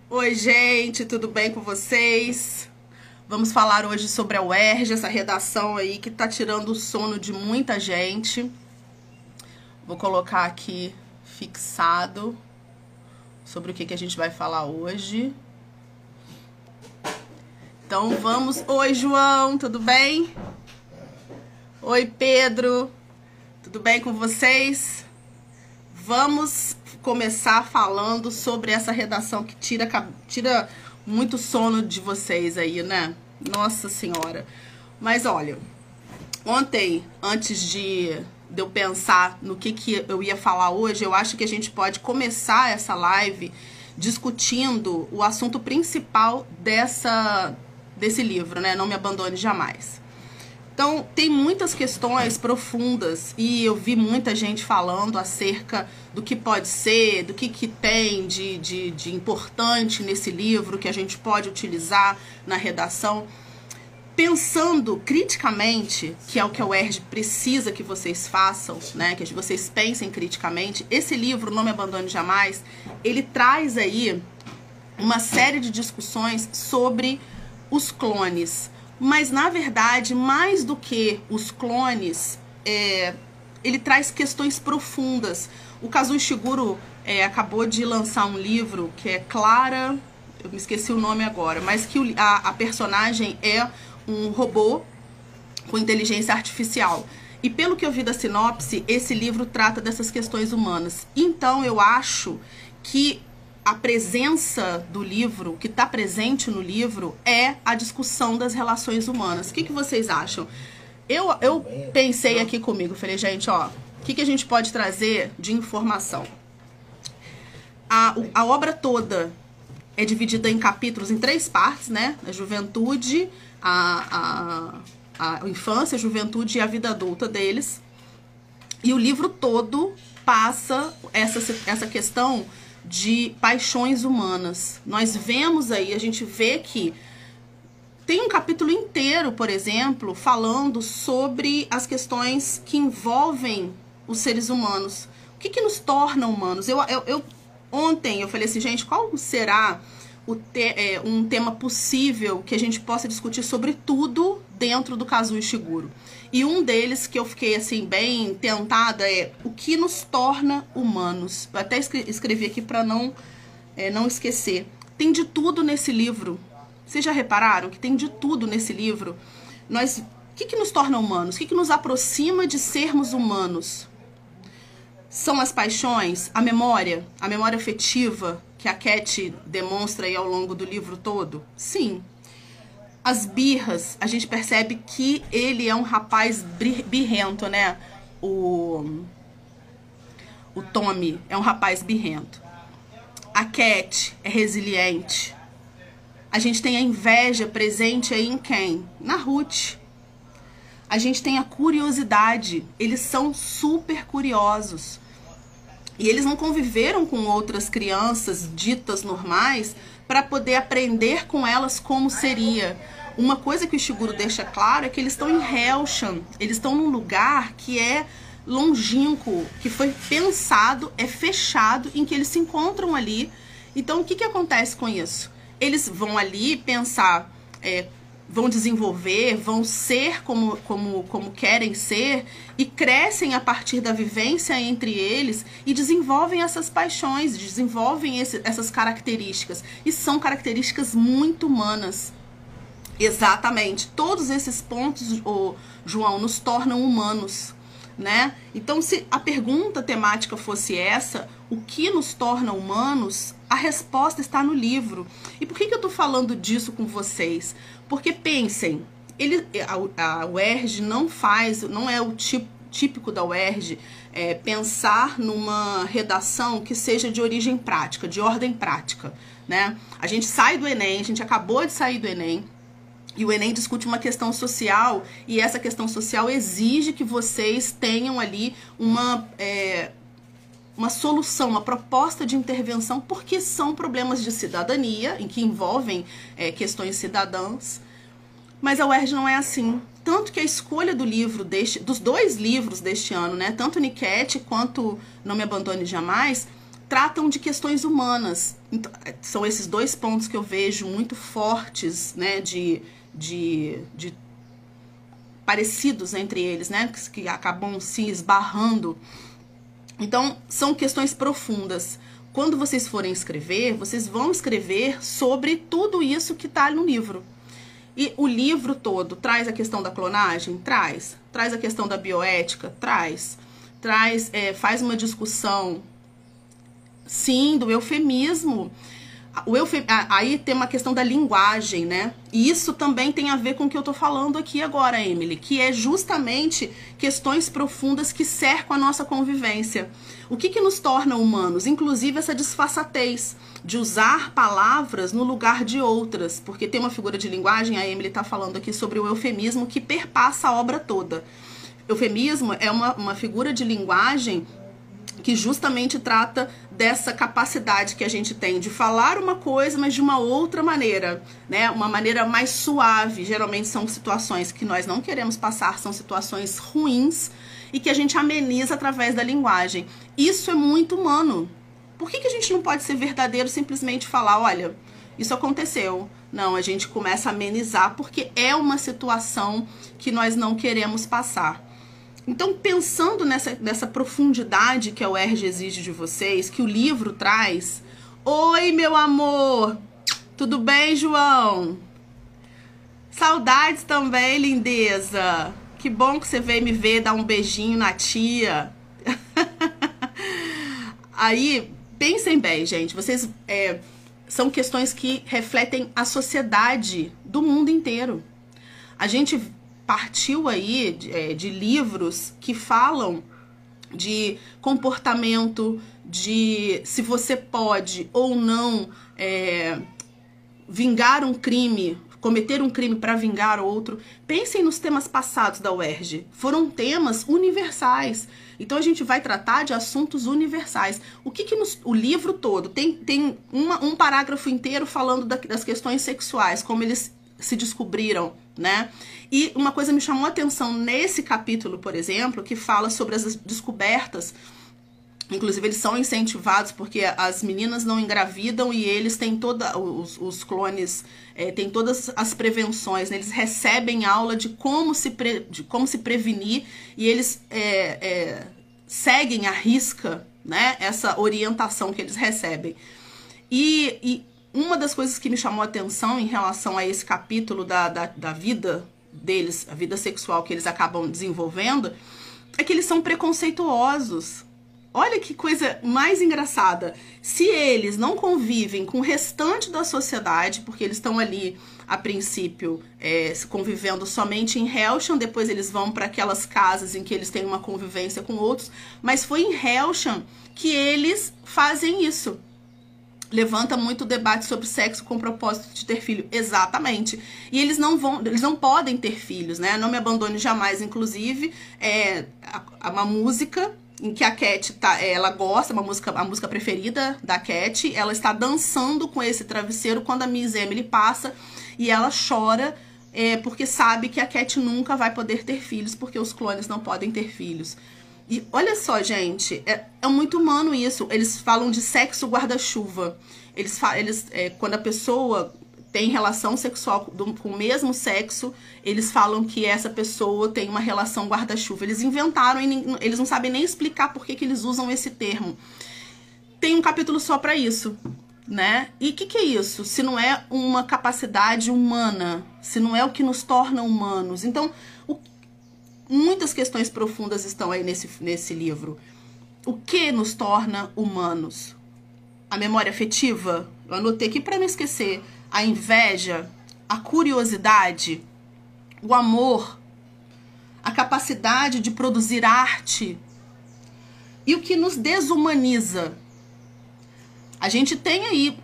Oi, gente, tudo bem com vocês? Vamos falar hoje sobre a UERJ, essa redação aí que tá tirando o sono de muita gente. Vou colocar aqui fixado sobre o que a gente vai falar hoje. Então vamos... Oi, João, tudo bem? Oi, Pedro, tudo bem com vocês? Vamos começar falando sobre essa redação que tira muito sono de vocês aí, né? Nossa Senhora. Mas olha, ontem, antes de eu pensar no que eu ia falar hoje, eu acho que a gente pode começar essa live discutindo o assunto principal desse livro, né? Não Me Abandone Jamais. Então, tem muitas questões profundas e eu vi muita gente falando acerca do que pode ser, do que tem de importante nesse livro que a gente pode utilizar na redação. Pensando criticamente, que é o que a UERJ precisa que vocês façam, né? Que vocês pensem criticamente, esse livro, Não Me Abandone Jamais, ele traz aí uma série de discussões sobre os clones. Mas, na verdade, mais do que os clones, ele traz questões profundas. O Kazuo Ishiguro acabou de lançar um livro que é Clara, eu me esqueci o nome agora, mas que a personagem é um robô com inteligência artificial. E pelo que eu vi da sinopse, esse livro trata dessas questões humanas. Então, eu acho que a presença do livro, o que está presente no livro, é a discussão das relações humanas. O que vocês acham? Eu pensei aqui comigo, falei, gente, ó, o que a gente pode trazer de informação? A obra toda é dividida em capítulos, em 3 partes, né? A juventude, a infância, a juventude e a vida adulta deles. E o livro todo passa essa questão de paixões humanas. Nós vemos aí, a gente vê que tem um capítulo inteiro, por exemplo, falando sobre as questões que envolvem os seres humanos. O que nos torna humanos? Ontem eu falei assim, gente, qual será um tema possível que a gente possa discutir sobre tudo dentro do Kazuo Ishiguro? E um deles que eu fiquei assim bem tentada é o que nos torna humanos. Eu até escrevi aqui para não esquecer. Tem de tudo nesse livro. Vocês já repararam que tem de tudo nesse livro? O que nos torna humanos? O que nos aproxima de sermos humanos? São as paixões, a memória afetiva que a Cat demonstra aí ao longo do livro todo? Sim. As birras, a gente percebe que ele é um rapaz birrento, né? O Tommy é um rapaz birrento. A Cat é resiliente. A gente tem a inveja presente aí em quem? Na Ruth. A gente tem a curiosidade. Eles são super curiosos. E eles não conviveram com outras crianças ditas normais para poder aprender com elas como seria. Uma coisa que o Ishiguro deixa claro é que eles estão em Hellshan, eles estão num lugar que é longínquo, que foi pensado, é fechado, em que eles se encontram ali. Então, o que acontece com isso? Eles vão ali pensar, vão desenvolver, vão ser como querem ser e crescem a partir da vivência entre eles e desenvolvem essas paixões, desenvolvem essas características. E são características muito humanas. Exatamente. Todos esses pontos, João, nos tornam humanos, né? Então, se a pergunta temática fosse essa, o que nos torna humanos, a resposta está no livro. E por que eu tô falando disso com vocês? Porque pensem, a UERJ não é o típico da UERJ pensar numa redação que seja de origem prática, de ordem prática, né? A gente sai do Enem, a gente acabou de sair do Enem, e o Enem discute uma questão social, e essa questão social exige que vocês tenham ali uma solução, uma proposta de intervenção, porque são problemas de cidadania, em que envolvem questões cidadãs. Mas a UERJ não é assim. Tanto que a escolha do livro, dos 2 livros deste ano, né, tanto Niket quanto Não Me Abandone Jamais, tratam de questões humanas. Então, são esses dois pontos que eu vejo muito fortes, né, de parecidos entre eles, né, que acabam se esbarrando. Então, são questões profundas. Quando vocês forem escrever, vocês vão escrever sobre tudo isso que está no livro. E o livro todo traz a questão da clonagem? Traz. Traz a questão da bioética? Traz. Faz uma discussão, sim, do eufemismo. Aí tem uma questão da linguagem, né? E isso também tem a ver com o que eu tô falando aqui agora, Emily, que é justamente questões profundas que cercam a nossa convivência. O que nos torna humanos? Inclusive essa disfarçatez de usar palavras no lugar de outras, porque tem uma figura de linguagem, a Emily tá falando aqui sobre o eufemismo que perpassa a obra toda. Eufemismo é uma figura de linguagem que justamente trata dessa capacidade que a gente tem de falar uma coisa, mas de uma outra maneira, né? Uma maneira mais suave. Geralmente são situações que nós não queremos passar, são situações ruins e que a gente ameniza através da linguagem. Isso é muito humano. Por que a gente não pode ser verdadeiro, simplesmente falar, olha, isso aconteceu? Não, a gente começa a amenizar porque é uma situação que nós não queremos passar. Então, pensando nessa profundidade que a UERJ exige de vocês, que o livro traz... Oi, meu amor! Tudo bem, João? Saudades também, lindeza! Que bom que você veio me ver, dar um beijinho na tia. Aí, pensem bem, gente. Vocês são questões que refletem a sociedade do mundo inteiro. A gente partiu aí de livros que falam de comportamento, de se você pode ou não vingar um crime, cometer um crime para vingar outro. Pensem nos temas passados da UERJ. Foram temas universais. Então a gente vai tratar de assuntos universais. O livro todo tem um parágrafo inteiro falando das questões sexuais, como eles se descobriram, né? E uma coisa me chamou a atenção nesse capítulo, por exemplo, que fala sobre as descobertas. Inclusive, eles são incentivados porque as meninas não engravidam e eles têm os clones têm todas as prevenções, né? Eles recebem aula de como se prevenir e eles seguem à risca, né, essa orientação que eles recebem. E uma das coisas que me chamou a atenção em relação a esse capítulo da vida deles, a vida sexual que eles acabam desenvolvendo, é que eles são preconceituosos. Olha que coisa mais engraçada. Se eles não convivem com o restante da sociedade, porque eles estão ali, a princípio, convivendo somente em Hellsham, depois eles vão para aquelas casas em que eles têm uma convivência com outros, mas foi em Hellsham que eles fazem isso. Levanta muito debate sobre sexo com o propósito de ter filho. Exatamente. E eles não podem ter filhos, né? Não Me Abandone Jamais, inclusive, uma música em que a Cat ela gosta, a música preferida da Cat, ela está dançando com esse travesseiro quando a Miss Emily passa e ela chora porque sabe que a Cat nunca vai poder ter filhos, porque os clones não podem ter filhos. E olha só, gente, é muito humano isso. Eles falam de sexo guarda-chuva. Quando a pessoa tem relação sexual com o mesmo sexo, eles falam que essa pessoa tem uma relação guarda-chuva. Eles inventaram e eles não sabem nem explicar por que eles usam esse termo. Tem um capítulo só para isso, né? E o que é isso? Se não é uma capacidade humana, se não é o que nos torna humanos. Então, muitas questões profundas estão aí nesse livro. O que nos torna humanos? A memória afetiva? Eu anotei aqui para não esquecer. A inveja, a curiosidade, o amor, a capacidade de produzir arte. E o que nos desumaniza? A gente tem aí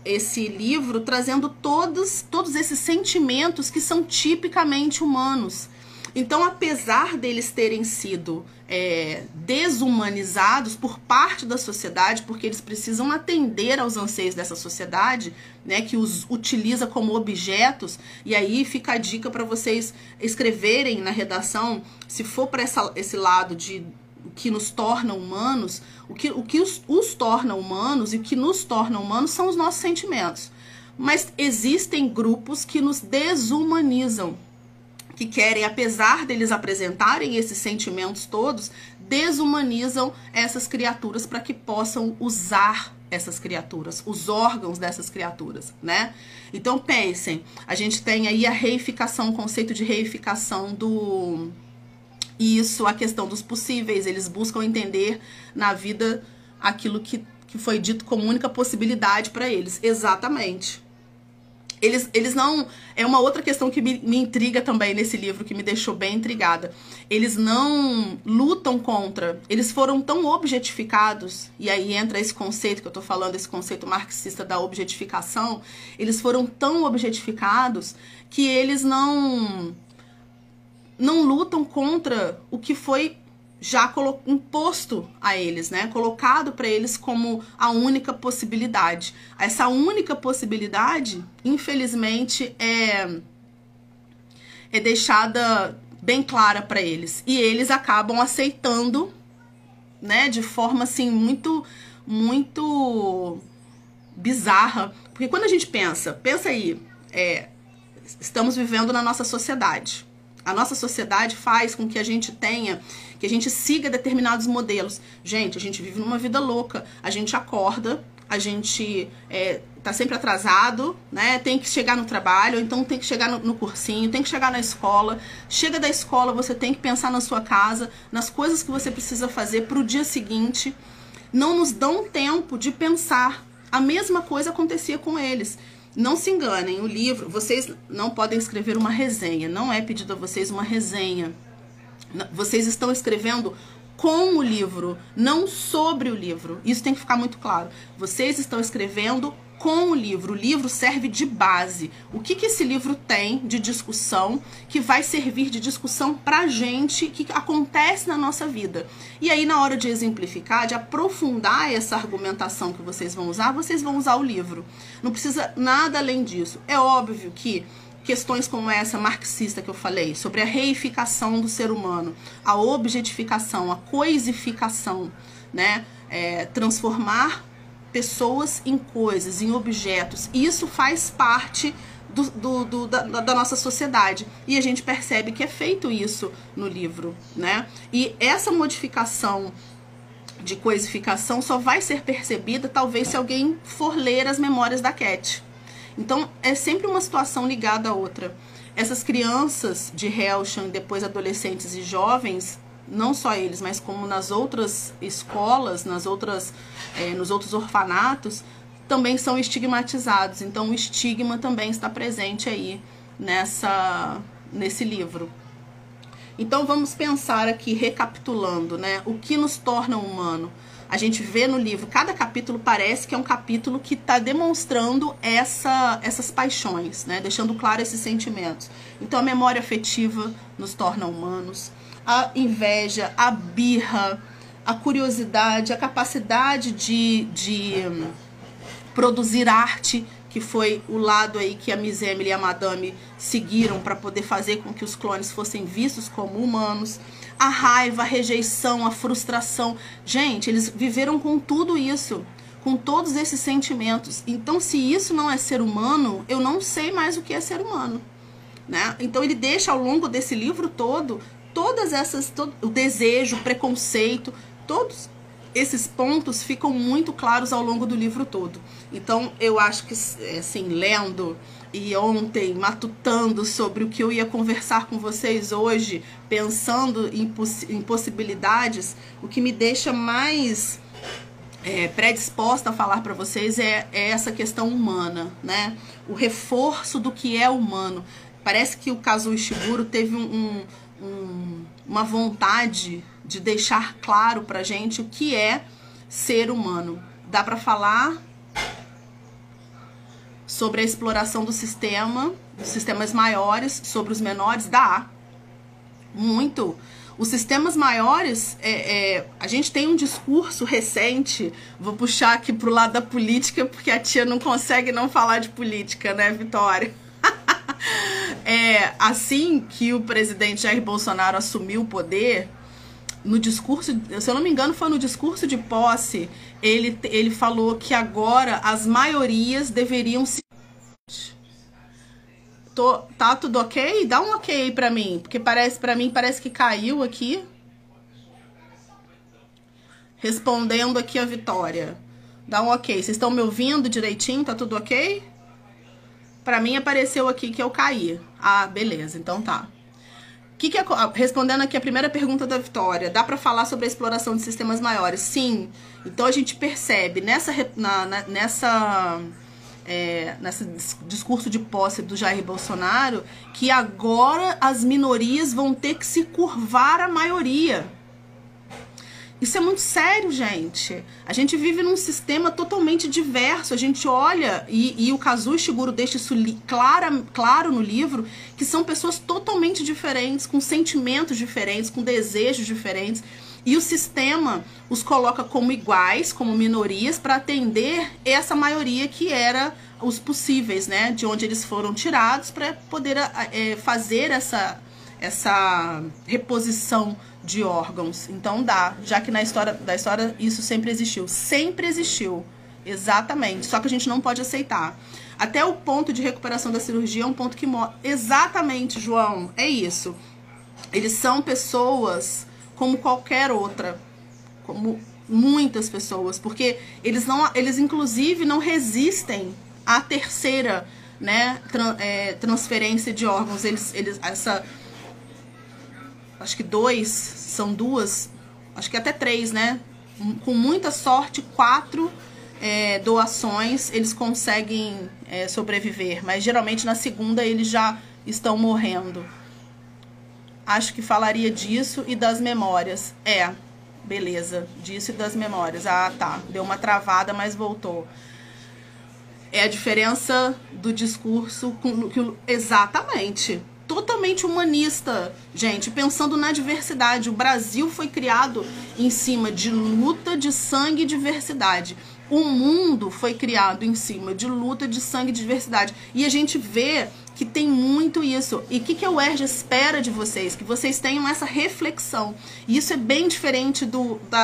esse livro trazendo todos esses sentimentos que são tipicamente humanos. Então, apesar deles terem sido desumanizados por parte da sociedade, porque eles precisam atender aos anseios dessa sociedade, né, que os utiliza como objetos, e aí fica a dica para vocês escreverem na redação, se for para esse lado de que nos torna humanos, o que os torna humanos e o que nos torna humanos são os nossos sentimentos. Mas existem grupos que nos desumanizam, que querem, apesar deles apresentarem esses sentimentos todos, desumanizam essas criaturas para que possam usar essas criaturas, os órgãos dessas criaturas, né? Então pensem, a gente tem aí a reificação, o conceito de reificação do... Isso, a questão dos possíveis, eles buscam entender na vida aquilo que foi dito como única possibilidade para eles, exatamente. Eles não... É uma outra questão que me intriga também nesse livro, que me deixou bem intrigada. Eles não lutam contra... Eles foram tão objetificados, e aí entra esse conceito que eu tô falando, esse conceito marxista da objetificação. Eles foram tão objetificados que eles não lutam contra o que foi já imposto a eles, né? Colocado para eles como a única possibilidade. Essa única possibilidade, infelizmente, é deixada bem clara para eles. E eles acabam aceitando, né? De forma, assim, muito bizarra. Porque quando a gente pensa aí, estamos vivendo na nossa sociedade. A nossa sociedade faz com que a gente siga determinados modelos. Gente, a gente vive numa vida louca. A gente acorda, a gente tá sempre atrasado, né? Tem que chegar no trabalho, então tem que chegar no cursinho, tem que chegar na escola. Chega da escola, você tem que pensar na sua casa, nas coisas que você precisa fazer para o dia seguinte. Não nos dão tempo de pensar. A mesma coisa acontecia com eles. Não se enganem, o livro, vocês não podem escrever uma resenha, não é pedido a vocês uma resenha. Vocês estão escrevendo com o livro, não sobre o livro. Isso tem que ficar muito claro. Vocês estão escrevendo com o livro serve de base. O que esse livro tem de discussão que vai servir de discussão pra gente, que acontece na nossa vida. E aí, na hora de exemplificar, de aprofundar essa argumentação que vocês vão usar o livro. Não precisa nada além disso. É óbvio que questões como essa marxista que eu falei, sobre a reificação do ser humano, a objetificação, a coisificação, né? Transformar pessoas em coisas, em objetos. Isso faz parte da nossa sociedade. E a gente percebe que é feito isso no livro, né? E essa modificação de coisificação só vai ser percebida, talvez, se alguém for ler as memórias da Cat. Então, é sempre uma situação ligada à outra. Essas crianças de Hellshan, depois adolescentes e jovens, não só eles, mas como nas outras escolas, nos outros orfanatos, também são estigmatizados. Então, o estigma também está presente aí nesse livro. Então, vamos pensar aqui, recapitulando, né? O que nos torna humano? A gente vê no livro, cada capítulo parece que é um capítulo que está demonstrando essas paixões, né? Deixando claro esses sentimentos. Então, a memória afetiva nos torna humanos. A inveja, a birra, a curiosidade, a capacidade de produzir arte, que foi o lado aí que a Miss Emily e a Madame seguiram para poder fazer com que os clones fossem vistos como humanos. A raiva, a rejeição, a frustração. Gente, eles viveram com tudo isso, com todos esses sentimentos. Então, se isso não é ser humano, eu não sei mais o que é ser humano, né? Então, ele deixa ao longo desse livro todo o desejo, o preconceito, todos esses pontos ficam muito claros ao longo do livro todo. Então, eu acho que, assim, lendo e ontem, matutando sobre o que eu ia conversar com vocês hoje, pensando em possibilidades, o que me deixa mais predisposta a falar para vocês é essa questão humana, né? O reforço do que é humano. Parece que o Kazuo Ishiguro teve uma vontade de deixar claro pra gente o que é ser humano. Dá pra falar sobre a exploração do sistema, dos sistemas maiores, sobre os menores? Dá. Muito. Os sistemas maiores, a gente tem um discurso recente, vou puxar aqui pro lado da política, porque a tia não consegue não falar de política, né, Vitória? Assim que o presidente Jair Bolsonaro assumiu o poder, no discurso, se eu não me engano, foi no discurso de posse, ele falou que agora as maiorias deveriam se... Tá tudo ok? Dá um ok aí pra mim, porque pra mim parece que caiu aqui. Respondendo aqui a Vitória. Dá um ok. Vocês estão me ouvindo direitinho? Tá tudo ok? Pra mim apareceu aqui que eu caí. Ah, beleza. Então tá. Respondendo aqui a primeira pergunta da Vitória, dá para falar sobre a exploração de sistemas maiores? Sim. Então a gente percebe nesse discurso de posse do Jair Bolsonaro que agora as minorias vão ter que se curvar à maioria. Isso é muito sério, gente. A gente vive num sistema totalmente diverso. A gente olha, e o Kazuo Ishiguro deixa isso claro no livro, que são pessoas totalmente diferentes, com sentimentos diferentes, com desejos diferentes. E o sistema os coloca como iguais, como minorias, para atender essa maioria que era os possíveis, né? De onde eles foram tirados para poder fazer essa reposição de órgãos. Então dá, já que na história da história isso sempre existiu, exatamente, só que a gente não pode aceitar. Até o ponto de recuperação da cirurgia é um ponto que mostra, exatamente, João, é isso. Eles são pessoas como qualquer outra, como muitas pessoas, porque eles inclusive não resistem à terceira, né, transferência de órgãos. Acho que são duas, acho que até 3, né? Com muita sorte, 4 doações eles conseguem sobreviver, mas geralmente na segunda eles já estão morrendo. Acho que falaria disso e das memórias. Beleza, disso e das memórias. Ah, tá, deu uma travada, mas voltou. É a diferença do discurso exatamente. Totalmente humanista, gente, pensando na diversidade. O Brasil foi criado em cima de luta de sangue e diversidade. O mundo foi criado em cima de luta de sangue e diversidade. E a gente vê que tem muito isso. E o que a UERJ espera de vocês? Que vocês tenham essa reflexão. E isso é bem diferente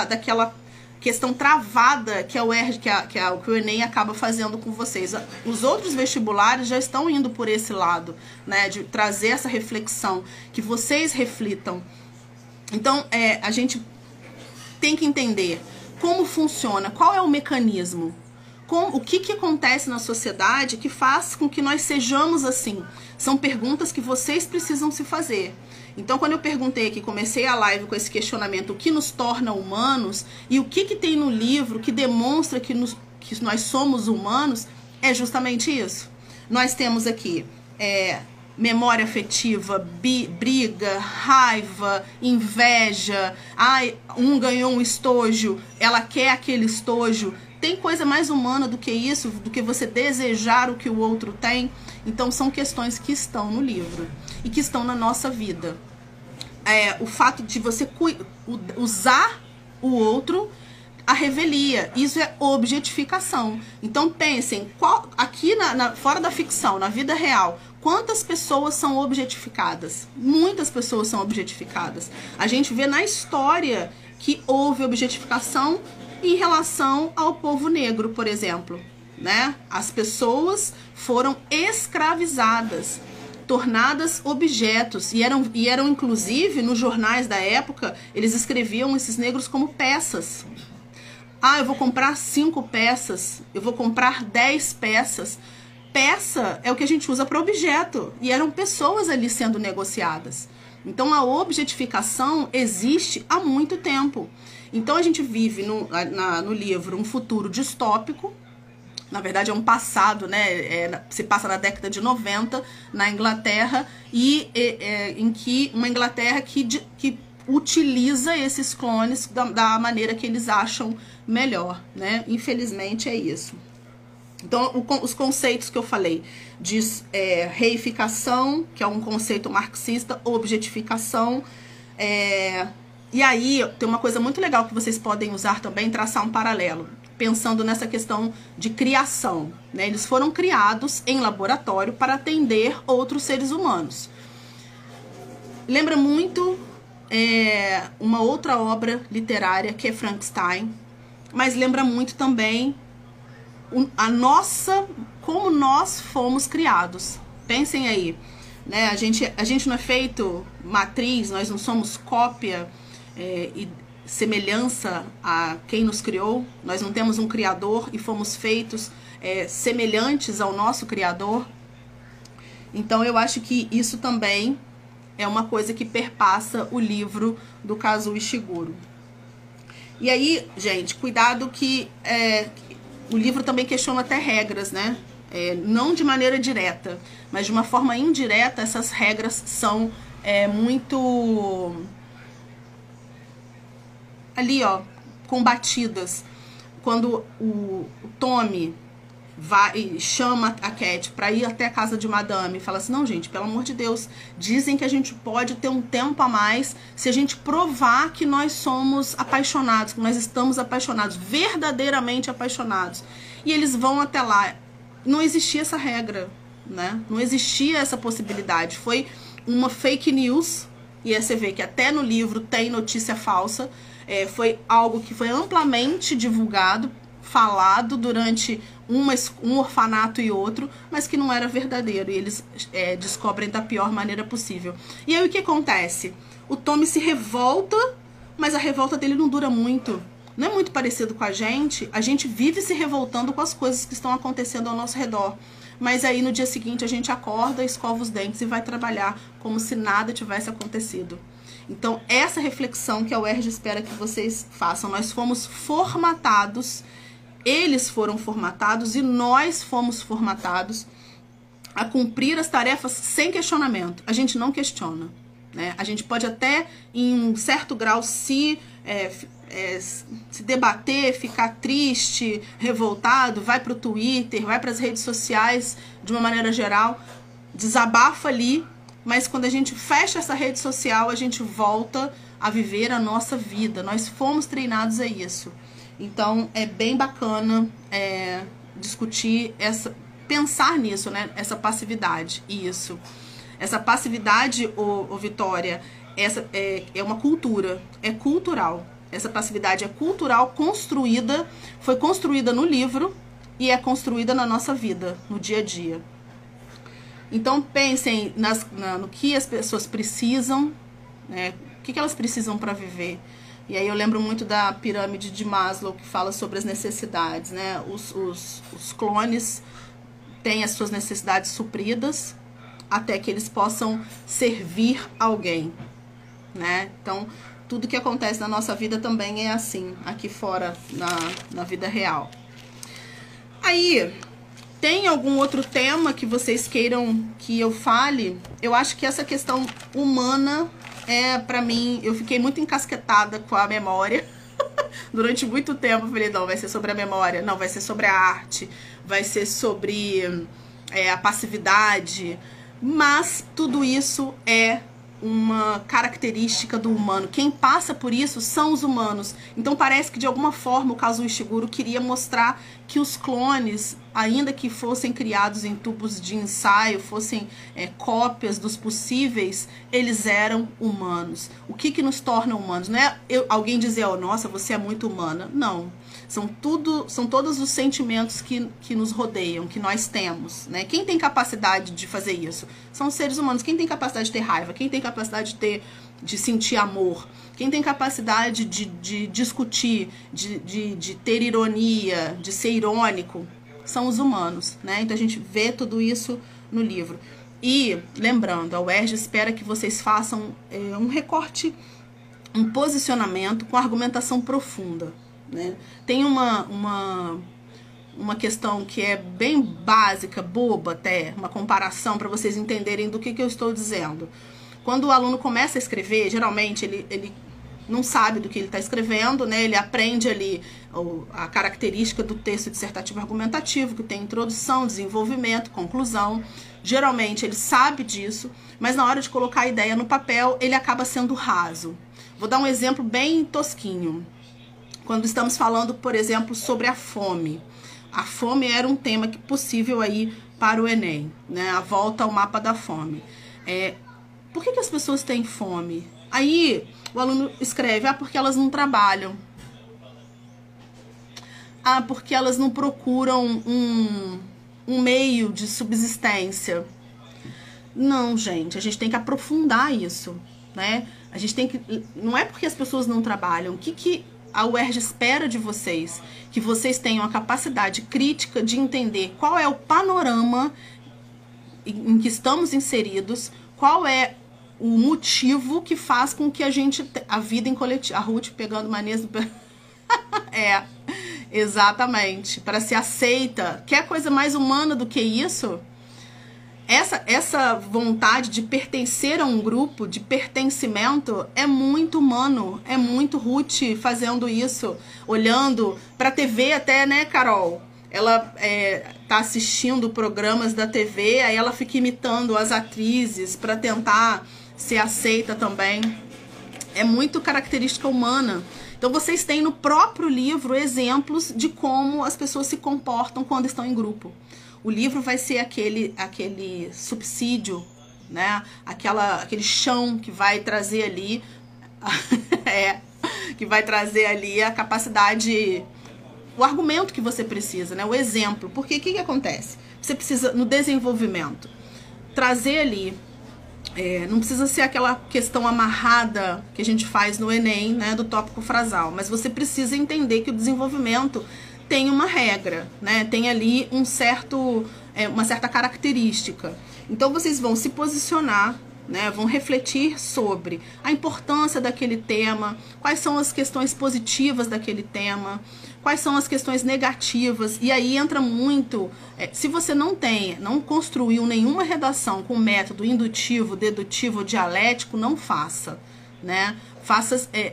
daquela questão travada que a UERJ, que o Enem acaba fazendo com vocês. Os outros vestibulares já estão indo por esse lado, né, de trazer essa reflexão, que vocês reflitam. Então, a gente tem que entender como funciona, qual é o mecanismo, o que acontece na sociedade que faz com que nós sejamos assim. São perguntas que vocês precisam se fazer. Então, quando eu perguntei aqui, comecei a live com esse questionamento, o que nos torna humanos e o que tem no livro que demonstra que nós somos humanos, é justamente isso. Nós temos aqui memória afetiva, briga, raiva, inveja. Ai, um ganhou um estojo, ela quer aquele estojo. Tem coisa mais humana do que isso, do que você desejar o que o outro tem? Então, são questões que estão no livro e que estão na nossa vida. O fato de você usar o outro, a revelia, isso é objetificação. Então, pensem, aqui fora da ficção, na vida real, quantas pessoas são objetificadas? Muitas pessoas são objetificadas. A gente vê na história que houve objetificação em relação ao povo negro, por exemplo, né? As pessoas foram escravizadas, tornadas objetos, e eram inclusive nos jornais da época, eles escreviam esses negros como peças. Ah, eu vou comprar 5 peças, eu vou comprar 10 peças. Peça é o que a gente usa para objeto, e eram pessoas ali sendo negociadas. Então a objetificação existe há muito tempo. Então a gente vive no livro um futuro distópico. Na verdade é um passado, né? Se passa na década de 90 na Inglaterra, em que uma Inglaterra que utiliza esses clones da maneira que eles acham melhor, né? Infelizmente é isso. Então, os conceitos que eu falei de reificação, que é um conceito marxista, objetificação, e aí tem uma coisa muito legal que vocês podem usar também, traçar um paralelo, pensando nessa questão de criação, né? Eles foram criados em laboratório para atender outros seres humanos. Lembra muito uma outra obra literária que é Frankenstein, mas lembra muito também como nós fomos criados. Pensem aí, né? A gente não é feito matriz, nós não somos cópia e semelhança a quem nos criou. Nós não temos um criador e fomos feitos semelhantes ao nosso criador. Então eu acho que isso também é uma coisa que perpassa o livro do Kazuo Ishiguro. E aí, gente, cuidado que o livro também questiona até regras, né? Não de maneira direta, mas de uma forma indireta, essas regras são muito ali, ó, combatidas. Quando o Tommy vai e chama a Cat para ir até a casa de Madame e fala assim, não, gente, pelo amor de Deus, dizem que a gente pode ter um tempo a mais se a gente provar que nós somos apaixonados, que nós estamos apaixonados, verdadeiramente apaixonados. E eles vão até lá. Não existia essa regra, né? Não existia essa possibilidade. Foi uma fake news, e aí você vê que até no livro tem notícia falsa. Foi algo que foi amplamente divulgado, falado durante um orfanato e outro, mas que não era verdadeiro, e eles descobrem da pior maneira possível. E aí o que acontece? O Tommy se revolta, mas a revolta dele não dura muito. Não é muito parecido com a gente vive se revoltando com as coisas que estão acontecendo ao nosso redor. Mas aí no dia seguinte a gente acorda, escova os dentes e vai trabalhar como se nada tivesse acontecido. Então essa reflexão que a UERJ espera que vocês façam. Nós fomos formatados, eles foram formatados e nós fomos formatados a cumprir as tarefas sem questionamento. A gente não questiona, né? A gente pode até, em um certo grau, se debater, ficar triste, revoltado, vai para o Twitter, vai para as redes sociais de uma maneira geral, desabafa ali, mas quando a gente fecha essa rede social, a gente volta a viver a nossa vida. Nós fomos treinados a isso. Então é bem bacana discutir pensar nisso, né? Essa passividade, isso. Essa passividade, Vitória, é uma cultura, é cultural. Essa passividade é cultural, foi construída no livro e é construída na nossa vida, no dia a dia. Então pensem no que as pessoas precisam, né? O que elas precisam para viver. E aí eu lembro muito da pirâmide de Maslow, que fala sobre as necessidades, né? Os clones têm as suas necessidades supridas até que eles possam servir alguém, né? Então, tudo que acontece na nossa vida também é assim, aqui fora, na vida real. Aí, tem algum outro tema que vocês queiram que eu fale? Eu acho que essa questão humana pra mim, eu fiquei muito encasquetada com a memória. Durante muito tempo eu falei, não, vai ser sobre a memória, não, vai ser sobre a arte, vai ser sobre a passividade. Mas tudo isso é uma característica do humano. Quem passa por isso são os humanos. Então parece que de alguma forma o Kazuo Ishiguro queria mostrar que os clones, ainda que fossem criados em tubos de ensaio, fossem cópias dos possíveis, eles eram humanos. O que nos torna humanos? Não é alguém dizer, oh, nossa, você é muito humana. Não. São todos os sentimentos que nos rodeiam, que nós temos, né? Quem tem capacidade de fazer isso? São os seres humanos. Quem tem capacidade de ter raiva? Quem tem capacidade de sentir amor? Quem tem capacidade de discutir, de ter ironia, de ser irônico? São os humanos, né? Então a gente vê tudo isso no livro. E, lembrando, a UERJ espera que vocês façam um recorte, um posicionamento com argumentação profunda. Né? Tem uma questão que é bem básica, boba até, uma comparação para vocês entenderem do que eu estou dizendo. Quando o aluno começa a escrever, geralmente ele não sabe do que ele está escrevendo, né? Ele aprende ali a característica do texto dissertativo argumentativo, que tem introdução, desenvolvimento, conclusão. Geralmente ele sabe disso, mas na hora de colocar a ideia no papel, ele acaba sendo raso. Vou dar um exemplo bem tosquinho. Quando estamos falando, por exemplo, sobre a fome. A fome era um tema possível aí para o Enem, né? A volta ao mapa da fome. Por que as pessoas têm fome? Aí o aluno escreve, porque elas não trabalham. Porque elas não procuram um meio de subsistência. Não, gente, a gente tem que aprofundar isso, né? A gente tem que... Não é porque as pessoas não trabalham. O que a UERJ espera de vocês? Que vocês tenham a capacidade crítica de entender qual é o panorama em que estamos inseridos, qual é o motivo que faz com que a vida em coletivo... A Ruth pegando manias do... Exatamente. Para ser aceita. Quer coisa mais humana do que isso? Essa vontade de pertencer a um grupo, de pertencimento, é muito humano. É muito Ruth fazendo isso. Olhando para a TV até, né, Carol? Ela tá assistindo programas da TV, aí ela fica imitando as atrizes para tentar ser aceita também. É muito característica humana. Então vocês têm no próprio livro exemplos de como as pessoas se comportam quando estão em grupo. O livro vai ser aquele subsídio, né? Aquele chão que vai trazer ali que vai trazer ali a capacidade, o argumento que você precisa, né? O exemplo. Porque o que acontece? Você precisa, no desenvolvimento, trazer ali... não precisa ser aquela questão amarrada que a gente faz no Enem, né, do tópico frasal, mas você precisa entender que o desenvolvimento tem uma regra, né, tem ali uma certa característica. Então vocês vão se posicionar, né, vão refletir sobre a importância daquele tema, quais são as questões positivas daquele tema, quais são as questões negativas, e aí entra muito... se você não construiu nenhuma redação com método indutivo, dedutivo, dialético, não faça, né?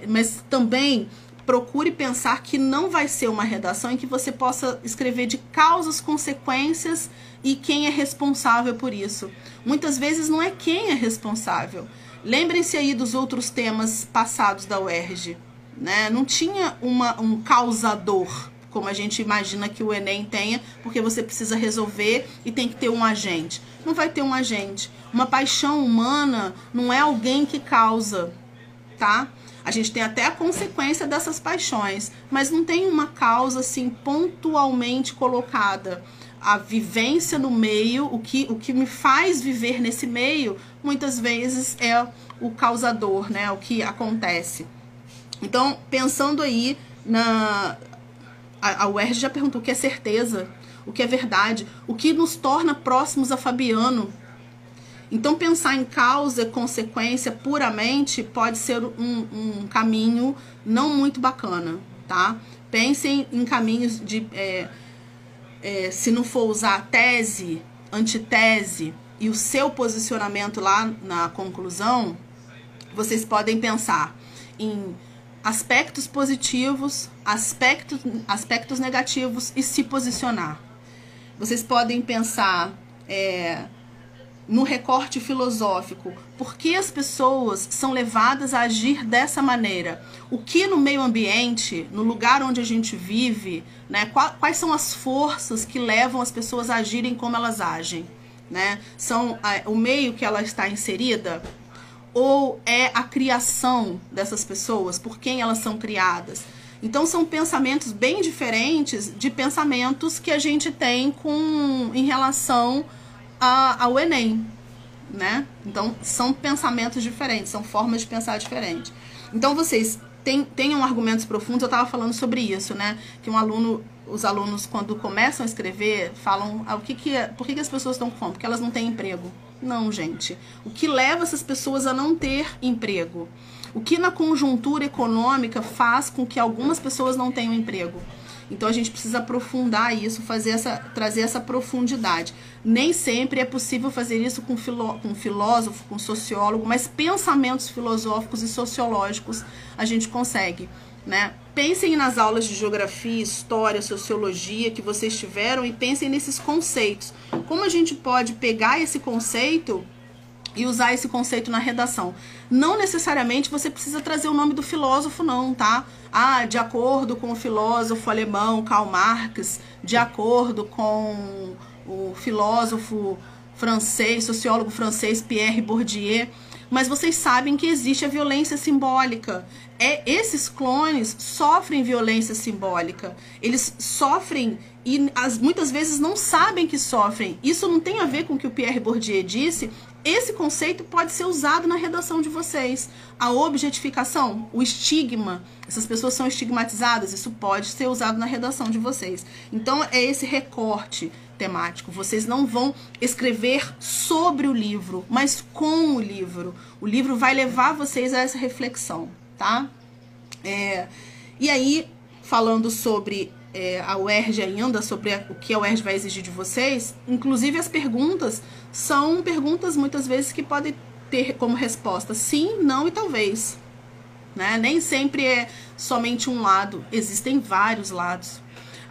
Mas também procure pensar que não vai ser uma redação em que você possa escrever de causas, consequências e quem é responsável por isso. Muitas vezes não é quem é responsável. Lembrem-se aí dos outros temas passados da UERJ. Né? Não tinha um causador, como a gente imagina que o Enem tenha, porque você precisa resolver e tem que ter um agente. Não vai ter um agente. Uma paixão humana não é alguém que causa, tá? A gente tem até a consequência dessas paixões, mas não tem uma causa assim pontualmente colocada. A vivência no meio, o que me faz viver nesse meio, muitas vezes é o causador, né? O que acontece. Então, pensando aí a UERJ já perguntou o que é certeza, o que é verdade, o que nos torna próximos a Fabiano. Então, pensar em causa e consequência puramente pode ser um caminho não muito bacana, tá? Pensem em caminhos de... se não for usar tese, antitese e o seu posicionamento lá na conclusão, vocês podem pensar em aspectos positivos, aspectos negativos e se posicionar. Vocês podem pensar no recorte filosófico. Por que as pessoas são levadas a agir dessa maneira? O que no meio ambiente, no lugar onde a gente vive, né, quais são as forças que levam as pessoas a agirem como elas agem? Né? São o meio que ela está inserida? Ou é a criação dessas pessoas, por quem elas são criadas? Então são pensamentos bem diferentes de pensamentos que a gente tem em relação ao Enem, né? Então são pensamentos diferentes, são formas de pensar diferentes. Então vocês tenham argumentos profundos. Eu estava falando sobre isso, né? Que os alunos quando começam a escrever falam por que as pessoas estão com fome? Porque elas não têm emprego. Não, gente. O que leva essas pessoas a não ter emprego? O que na conjuntura econômica faz com que algumas pessoas não tenham emprego? Então a gente precisa aprofundar isso, trazer essa profundidade. Nem sempre é possível fazer isso com filósofo, com sociólogo, mas pensamentos filosóficos e sociológicos a gente consegue, né? Pensem nas aulas de geografia, história, sociologia que vocês tiveram e pensem nesses conceitos. Como a gente pode pegar esse conceito e usar esse conceito na redação? Não necessariamente você precisa trazer o nome do filósofo, não, tá? De acordo com o filósofo alemão Karl Marx, de acordo com o filósofo francês, sociólogo francês Pierre Bourdieu. mas vocês sabem que existe a violência simbólica. Esses clones sofrem violência simbólica. Eles sofrem e muitas vezes não sabem que sofrem. Isso não tem a ver com o que o Pierre Bourdieu disse. Esse conceito pode ser usado na redação de vocês. A objetificação, o estigma, essas pessoas são estigmatizadas, isso pode ser usado na redação de vocês. Então é esse recorte temático. Vocês não vão escrever sobre o livro, mas com o livro. O livro vai levar vocês a essa reflexão, tá? E aí, falando sobre a UERJ ainda, sobre o que a UERJ vai exigir de vocês, inclusive as perguntas são perguntas muitas vezes que podem ter como resposta sim, não e talvez, né? Nem sempre é somente um lado, existem vários lados.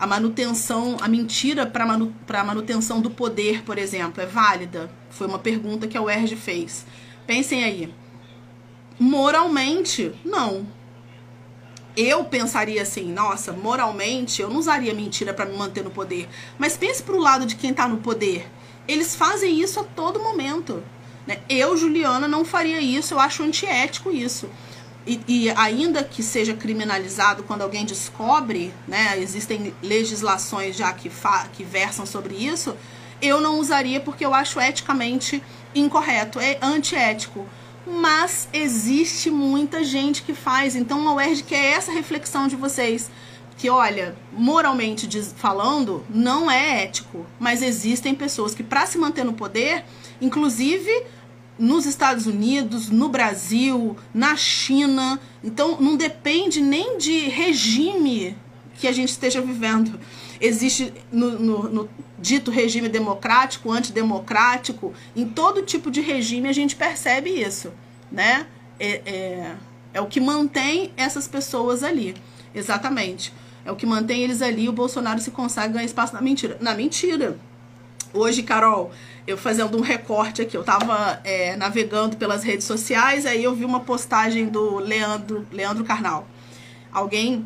A manutenção, a mentira para a manutenção do poder, por exemplo, é válida? Foi uma pergunta que a UERJ fez. Pensem aí. Moralmente, não. Eu pensaria assim, nossa, moralmente eu não usaria mentira para me manter no poder. Mas pense pro lado de quem tá no poder. Eles fazem isso a todo momento, né? Eu, Juliana, não faria isso, eu acho antiético isso. E ainda que seja criminalizado quando alguém descobre, né, existem legislações já que versam sobre isso, eu não usaria porque eu acho eticamente incorreto, é antiético. Mas existe muita gente que faz, então a UERJ quer essa reflexão de vocês, que olha, moralmente falando, não é ético, mas existem pessoas que para se manter no poder, inclusive nos Estados Unidos, no Brasil, na China, então não depende nem de regime que a gente esteja vivendo. Existe no dito regime democrático, antidemocrático, em todo tipo de regime a gente percebe isso, né? É o que mantém essas pessoas ali, exatamente. É o que mantém eles ali, o Bolsonaro se consegue ganhar espaço na mentira. Na mentira. Hoje, Carol, eu fazendo um recorte aqui, eu tava navegando pelas redes sociais, aí eu vi uma postagem do Leandro Carnal. Alguém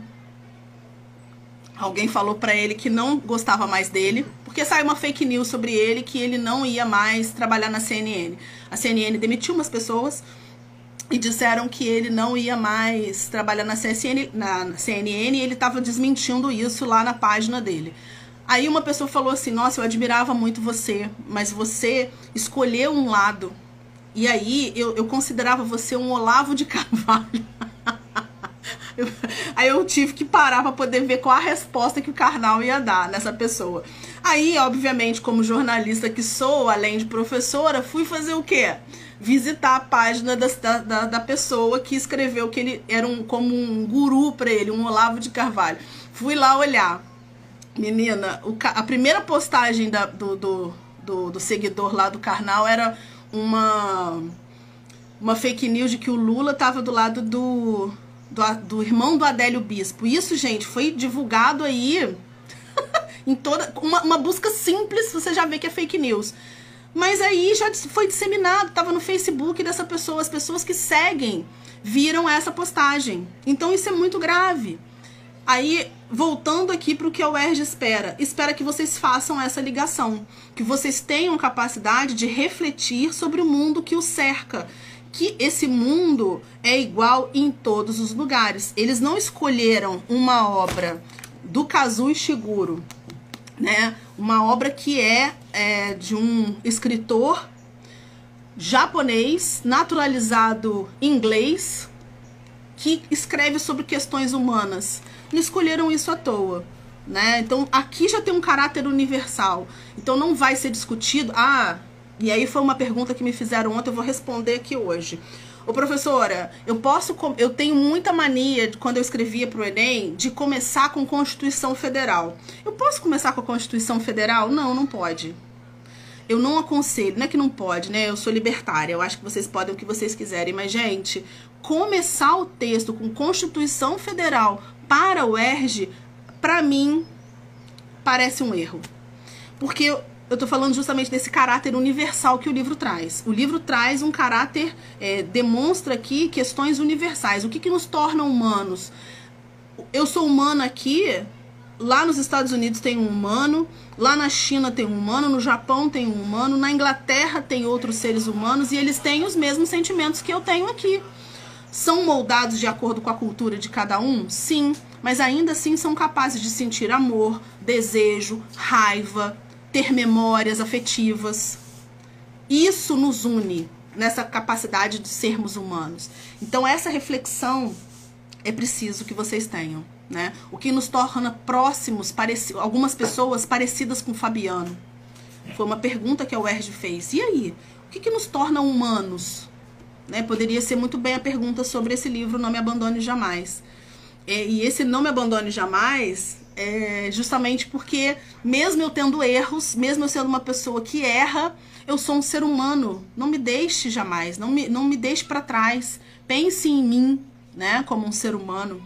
falou pra ele que não gostava mais dele, porque saiu uma fake news sobre ele, que ele não ia mais trabalhar na CNN. A CNN demitiu umas pessoas e disseram que ele não ia mais trabalhar na CNN, e ele estava desmentindo isso lá na página dele. Aí uma pessoa falou assim, nossa, eu admirava muito você, mas você escolheu um lado. E aí eu considerava você um Olavo de Carvalho. Aí eu tive que parar para poder ver qual a resposta que o Karnal ia dar nessa pessoa. Aí, obviamente, como jornalista que sou, além de professora, fui fazer o quê? Visitar a página da pessoa que escreveu que ele era como um guru para ele, um Olavo de Carvalho. Fui lá olhar. Menina, a primeira postagem do seguidor lá do Karnal era uma fake news de que o Lula estava do lado do irmão do Adélio Bispo. Isso, gente, foi divulgado aí em toda uma busca simples, você já vê que é fake news. Mas aí já foi disseminado, estava no Facebook dessa pessoa, as pessoas que seguem viram essa postagem. Então isso é muito grave. Aí, voltando aqui para o que a UERJ espera que vocês façam essa ligação, que vocês tenham capacidade de refletir sobre o mundo que os cerca, que esse mundo é igual em todos os lugares. Eles não escolheram uma obra do Kazuo Ishiguro, né? Uma obra que é de um escritor japonês, naturalizado inglês, que escreve sobre questões humanas. Não escolheram isso à toa, né? Então aqui já tem um caráter universal. Então não vai ser discutido. E aí foi uma pergunta que me fizeram ontem, eu vou responder aqui hoje. Ô professora, eu tenho muita mania, quando eu escrevia para o Enem, de começar com Constituição Federal. Eu posso começar com a Constituição Federal? Não, não pode. Eu não aconselho, não é que não pode, né? Eu sou libertária, eu acho que vocês podem o que vocês quiserem, mas, gente, começar o texto com Constituição Federal para o UERJ, para mim, parece um erro. Porque eu tô falando justamente desse caráter universal que o livro traz. O livro traz um caráter, demonstra aqui questões universais. O que nos torna humanos? Eu sou humana aqui, lá nos Estados Unidos tem um humano, lá na China tem um humano, no Japão tem um humano, na Inglaterra tem outros seres humanos e eles têm os mesmos sentimentos que eu tenho aqui. São moldados de acordo com a cultura de cada um? Sim, mas ainda assim são capazes de sentir amor, desejo, raiva, ter memórias afetivas. Isso nos une nessa capacidade de sermos humanos. Então essa reflexão é preciso que vocês tenham, né? O que nos torna próximos, algumas pessoas parecidas com Fabiano. Foi uma pergunta que a UERJ fez. E aí? O que nos torna humanos? Né? Poderia ser muito bem a pergunta sobre esse livro, Não Me Abandone Jamais. E esse Não Me Abandone Jamais é justamente porque, mesmo eu tendo erros, mesmo eu sendo uma pessoa que erra, eu sou um ser humano. Não me deixe jamais, não me deixe para trás. Pense em mim, né, como um ser humano.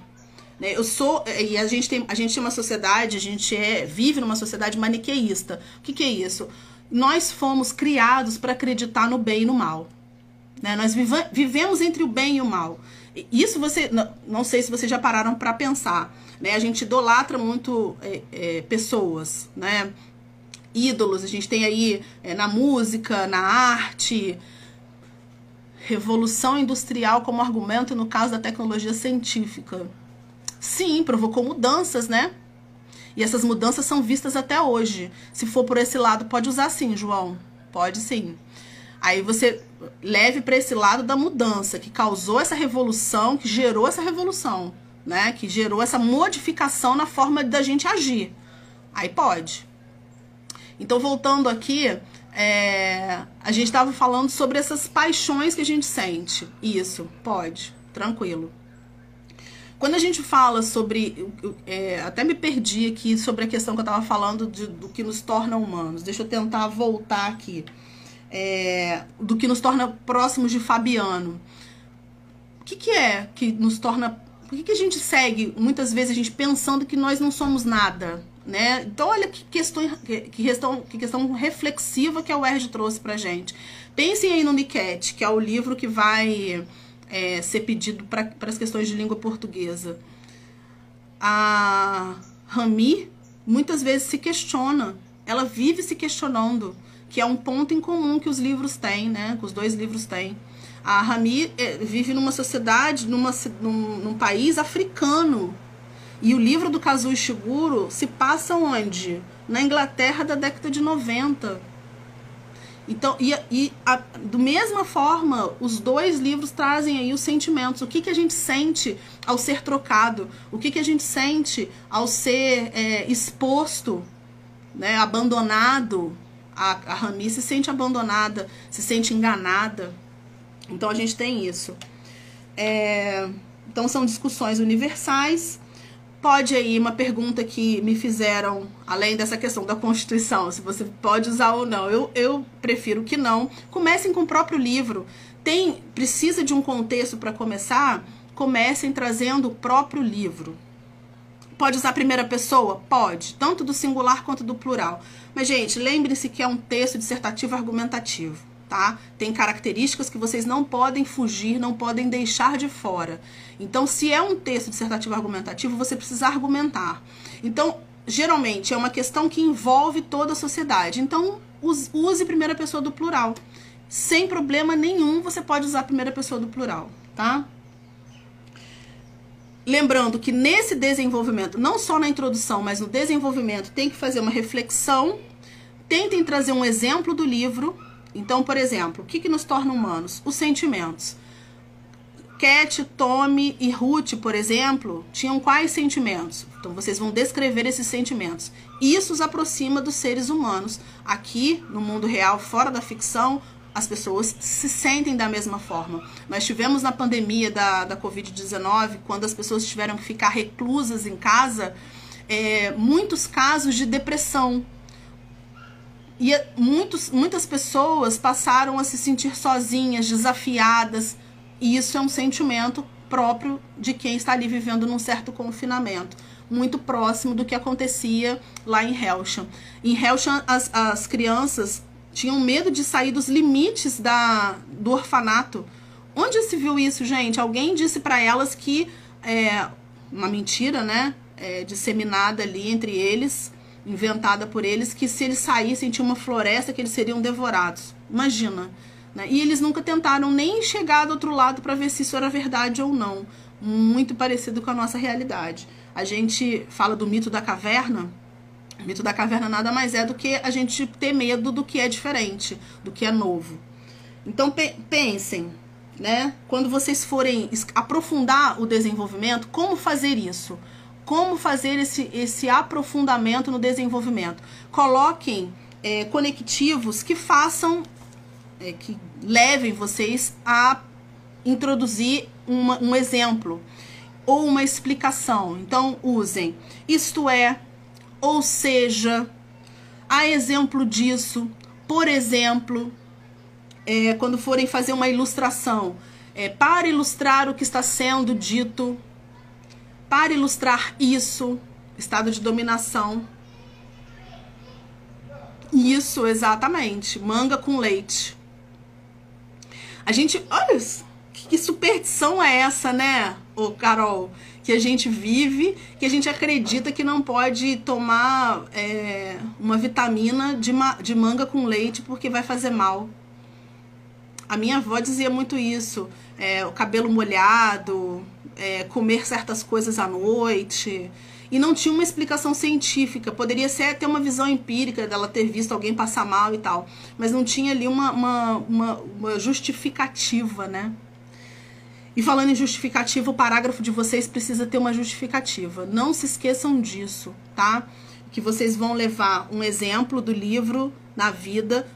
Eu sou, e a gente tem uma sociedade, vive numa sociedade maniqueísta. O que é isso? Nós fomos criados para acreditar no bem e no mal. Né? Nós vivemos entre o bem e o mal. Isso você, não sei se vocês já pararam para pensar. Né? A gente idolatra muito pessoas, né? Ídolos. A gente tem aí na música, na arte, revolução industrial como argumento no caso da tecnologia científica. Sim, provocou mudanças, né? E essas mudanças são vistas até hoje. Se for por esse lado, pode usar sim, João. Pode sim. Aí você leve para esse lado da mudança, que causou essa revolução, que gerou essa revolução, né? Que gerou essa modificação na forma da gente agir. Aí pode. Então, voltando aqui, a gente estava falando sobre essas paixões que a gente sente. Isso, pode, tranquilo. Quando a gente fala sobre... até me perdi aqui sobre a questão que eu estava falando do que nos torna humanos. Deixa eu tentar voltar aqui. Do que nos torna próximos de Fabiano. O que é que nos torna... Por que a gente segue, muitas vezes, a gente pensando que nós não somos nada, né? Então, olha que questão reflexiva que a UERJ trouxe pra gente. Pensem aí no Miquete, que é o livro que vai ser pedido para as questões de língua portuguesa. A Rami, muitas vezes, se questiona. Ela vive se questionando, que é um ponto em comum que os livros têm, né? Que os dois livros têm. A Rami vive numa sociedade, num país africano. E o livro do Kazuo Ishiguro se passa onde? Na Inglaterra da década de 90. Então, da mesma forma, os dois livros trazem aí os sentimentos. O que a gente sente ao ser trocado? O que a gente sente ao ser exposto, né, abandonado? A Rami se sente abandonada, se sente enganada. Então, a gente tem isso. Então, são discussões universais. Pode aí, uma pergunta que me fizeram, além dessa questão da Constituição, se você pode usar ou não. Eu prefiro que não. Comecem com o próprio livro. Precisa de um contexto para começar? Comecem trazendo o próprio livro. Pode usar a primeira pessoa? Pode. Tanto do singular quanto do plural. Mas, gente, lembre-se que é um texto dissertativo argumentativo. Tá? Tem características que vocês não podem fugir, não podem deixar de fora. Então, se é um texto dissertativo argumentativo, você precisa argumentar. Então, geralmente, é uma questão que envolve toda a sociedade. Então, use primeira pessoa do plural. Sem problema nenhum, você pode usar a primeira pessoa do plural, tá? Lembrando que nesse desenvolvimento, não só na introdução, mas no desenvolvimento, tem que fazer uma reflexão. Tentem trazer um exemplo do livro. Então, por exemplo, o que nos torna humanos? Os sentimentos. Cat, Tommy e Ruth, por exemplo, tinham quais sentimentos? Então, vocês vão descrever esses sentimentos. Isso os aproxima dos seres humanos. Aqui, no mundo real, fora da ficção, as pessoas se sentem da mesma forma. Nós tivemos na pandemia da Covid-19, quando as pessoas tiveram que ficar reclusas em casa, muitos casos de depressão. E muitas pessoas passaram a se sentir sozinhas, desafiadas. E isso é um sentimento próprio de quem está ali vivendo num certo confinamento. Muito próximo do que acontecia lá em Hellsham. Em Hellsham, as crianças tinham medo de sair dos limites do orfanato. Onde se viu isso, gente? Alguém disse para elas que... uma mentira, né? disseminada ali entre eles, inventada por eles, que se eles saíssem tinha uma floresta que eles seriam devorados. Imagina, né? E eles nunca tentaram nem chegar do outro lado para ver se isso era verdade ou não. Muito parecido com a nossa realidade. A gente fala do mito da caverna. O mito da caverna nada mais é do que a gente ter medo do que é diferente, do que é novo. Então pensem, né? Quando vocês forem aprofundar o desenvolvimento, como fazer isso? Como fazer esse aprofundamento no desenvolvimento? Coloquem conectivos que façam, que levem vocês a introduzir um exemplo ou uma explicação. Então, usem isto é, ou seja, a exemplo disso, por exemplo, quando forem fazer uma ilustração, para ilustrar o que está sendo dito, para ilustrar isso, estado de dominação. Isso, exatamente. Manga com leite. A gente, olha, que superstição é essa, né, ô Carol? Que a gente vive, que a gente acredita que não pode tomar uma vitamina de manga com leite porque vai fazer mal. A minha avó dizia muito isso. O cabelo molhado, comer certas coisas à noite. E não tinha uma explicação científica. Poderia ser ter uma visão empírica dela ter visto alguém passar mal e tal. Mas não tinha ali uma justificativa, né? E falando em justificativa, o parágrafo de vocês precisa ter uma justificativa. Não se esqueçam disso, tá? Que vocês vão levar um exemplo do livro na vida,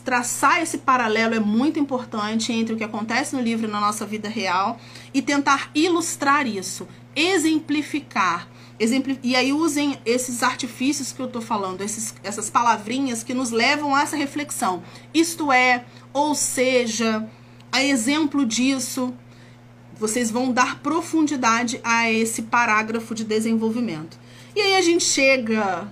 traçar esse paralelo é muito importante entre o que acontece no livro e na nossa vida real e tentar ilustrar isso, exemplificar. E aí usem esses artifícios que eu tô falando, essas palavrinhas que nos levam a essa reflexão. Isto é, ou seja, a exemplo disso, vocês vão dar profundidade a esse parágrafo de desenvolvimento. E aí a gente chega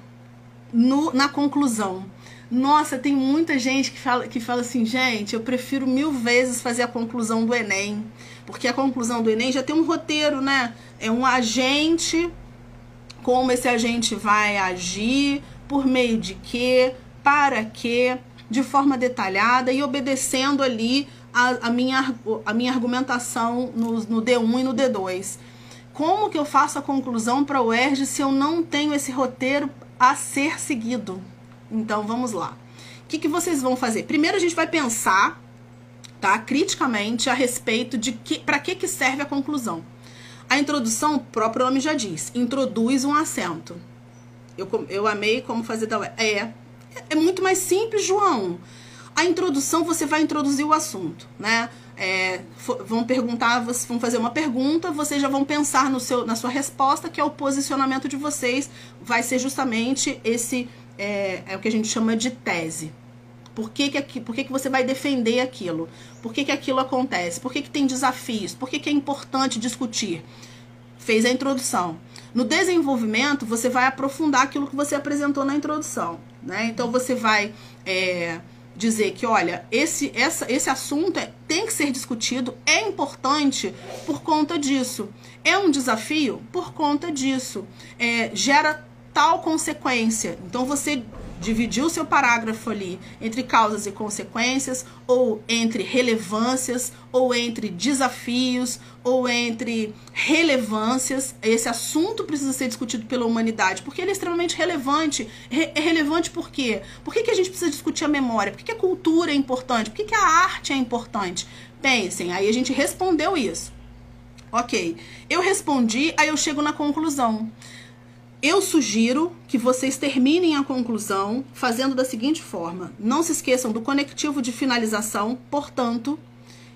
na conclusão. Nossa, tem muita gente que fala assim, gente, eu prefiro 1000 vezes fazer a conclusão do Enem. Porque a conclusão do Enem já tem um roteiro, né? É um agente, como esse agente vai agir, por meio de quê, para quê, de forma detalhada e obedecendo ali a minha argumentação no D1 e no D2. Como que eu faço a conclusão para o UERJ se eu não tenho esse roteiro a ser seguido? Então, vamos lá. O que vocês vão fazer? Primeiro, a gente vai pensar, tá, criticamente a respeito de para que serve a conclusão. A introdução, o próprio nome já diz, introduz um acento. Eu amei como fazer da UERJ. É muito mais simples, João. A introdução, você vai introduzir o assunto, né? Vão fazer uma pergunta, vocês já vão pensar na sua resposta, que é o posicionamento de vocês, vai ser justamente esse, o que a gente chama de tese. Por que você vai defender aquilo? Por que aquilo acontece? Por que tem desafios? Por que é importante discutir? Fez a introdução. No desenvolvimento, você vai aprofundar aquilo que você apresentou na introdução, né? Então, você vai dizer que, olha, esse assunto tem que ser discutido, é importante por conta disso. É um desafio por conta disso. Gera tal consequência. Então, você dividiu o seu parágrafo ali entre causas e consequências, ou entre relevâncias, ou entre desafios, ou entre relevâncias. Esse assunto precisa ser discutido pela humanidade, porque ele é extremamente relevante. É relevante por quê? Por que a gente precisa discutir a memória? Por que a cultura é importante? Por que a arte é importante? Pensem, aí a gente respondeu isso. Ok, eu respondi, aí eu chego na conclusão. Eu sugiro que vocês terminem a conclusão fazendo da seguinte forma. Não se esqueçam do conectivo de finalização, portanto.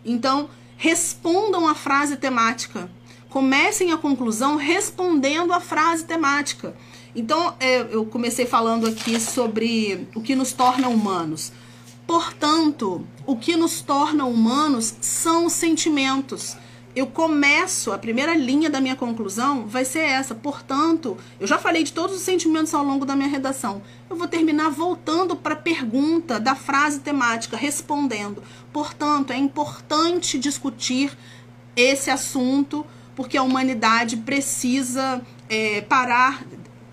Então, respondam a frase temática. Comecem a conclusão respondendo a frase temática. Então, eu comecei falando aqui sobre o que nos torna humanos. Portanto, o que nos torna humanos são os sentimentos. Eu começo, a primeira linha da minha conclusão vai ser essa. Portanto, eu já falei de todos os sentimentos ao longo da minha redação. Eu vou terminar voltando para a pergunta da frase temática, respondendo. Portanto, é importante discutir esse assunto, porque a humanidade precisa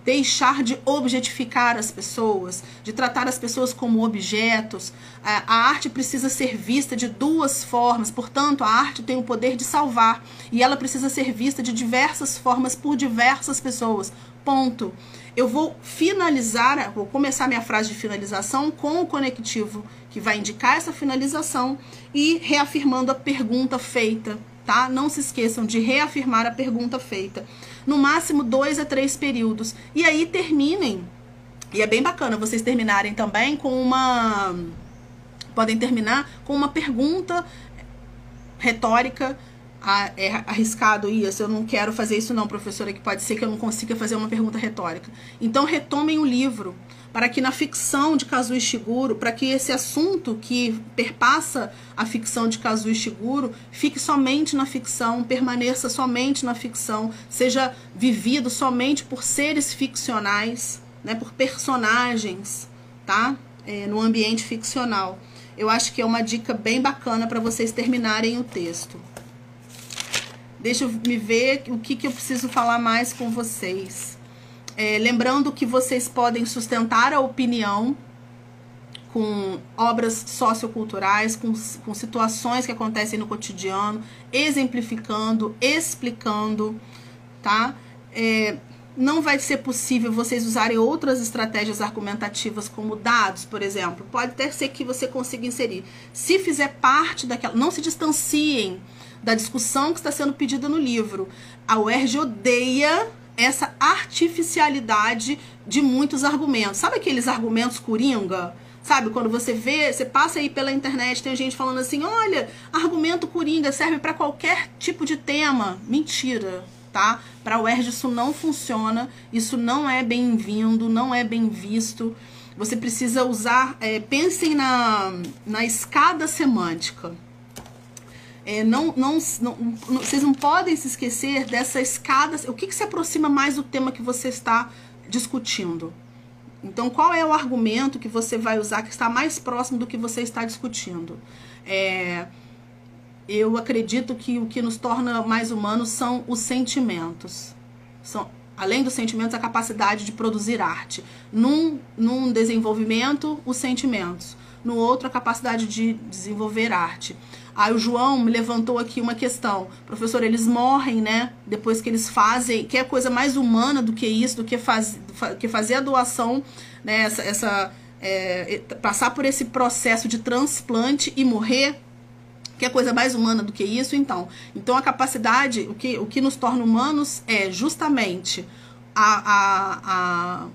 deixar de objetificar as pessoas, de tratar as pessoas como objetos. A arte precisa ser vista de duas formas, portanto, a arte tem o poder de salvar, e ela precisa ser vista de diversas formas por diversas pessoas. Ponto. Eu vou finalizar, vou começar minha frase de finalização com o conectivo que vai indicar essa finalização e reafirmando a pergunta feita, tá? Não se esqueçam de reafirmar a pergunta feita. No máximo 2 a 3 períodos. E aí terminem. E é bem bacana vocês terminarem também com uma... Podem terminar com uma pergunta retórica. É arriscado isso, eu não quero fazer isso não, professora, que pode ser que eu não consiga fazer uma pergunta retórica. Então retomem o livro, para que na ficção de Kazuo Ishiguro, para que esse assunto que perpassa a ficção de Kazuo Ishiguro fique somente na ficção, permaneça somente na ficção, seja vivido somente por seres ficcionais, né, por personagens, tá? No ambiente ficcional. Eu acho que é uma dica bem bacana para vocês terminarem o texto. Deixa eu me ver o que eu preciso falar mais com vocês. Lembrando que vocês podem sustentar a opinião com obras socioculturais, com situações que acontecem no cotidiano, exemplificando, explicando, tá? Não vai ser possível vocês usarem outras estratégias argumentativas como dados, por exemplo. Pode até ser que você consiga inserir. Se fizer parte daquela... Não se distanciem da discussão que está sendo pedida no livro. A UERJ odeia essa artificialidade de muitos argumentos. Sabe aqueles argumentos coringa? Sabe, quando você vê, você passa aí pela internet, tem gente falando assim, olha, argumento coringa serve para qualquer tipo de tema. Mentira, tá? Para a UERJ isso não funciona, isso não é bem-vindo, não é bem visto. Você precisa usar, pensem na escada semântica. Vocês não podem se esquecer dessa escada. O que se aproxima mais do tema que você está discutindo? Então, qual é o argumento que você vai usar que está mais próximo do que você está discutindo? Eu acredito que o que nos torna mais humanos são os sentimentos. Além dos sentimentos, a capacidade de produzir arte. Num desenvolvimento, os sentimentos. No outro, a capacidade de desenvolver arte. Aí o João me levantou aqui uma questão. Professor, eles morrem, né? Depois que eles fazem... Que é coisa mais humana do que isso, do que fazer a doação, né? Passar por esse processo de transplante e morrer. Que é coisa mais humana do que isso, então. Então a capacidade, o que nos torna humanos é justamente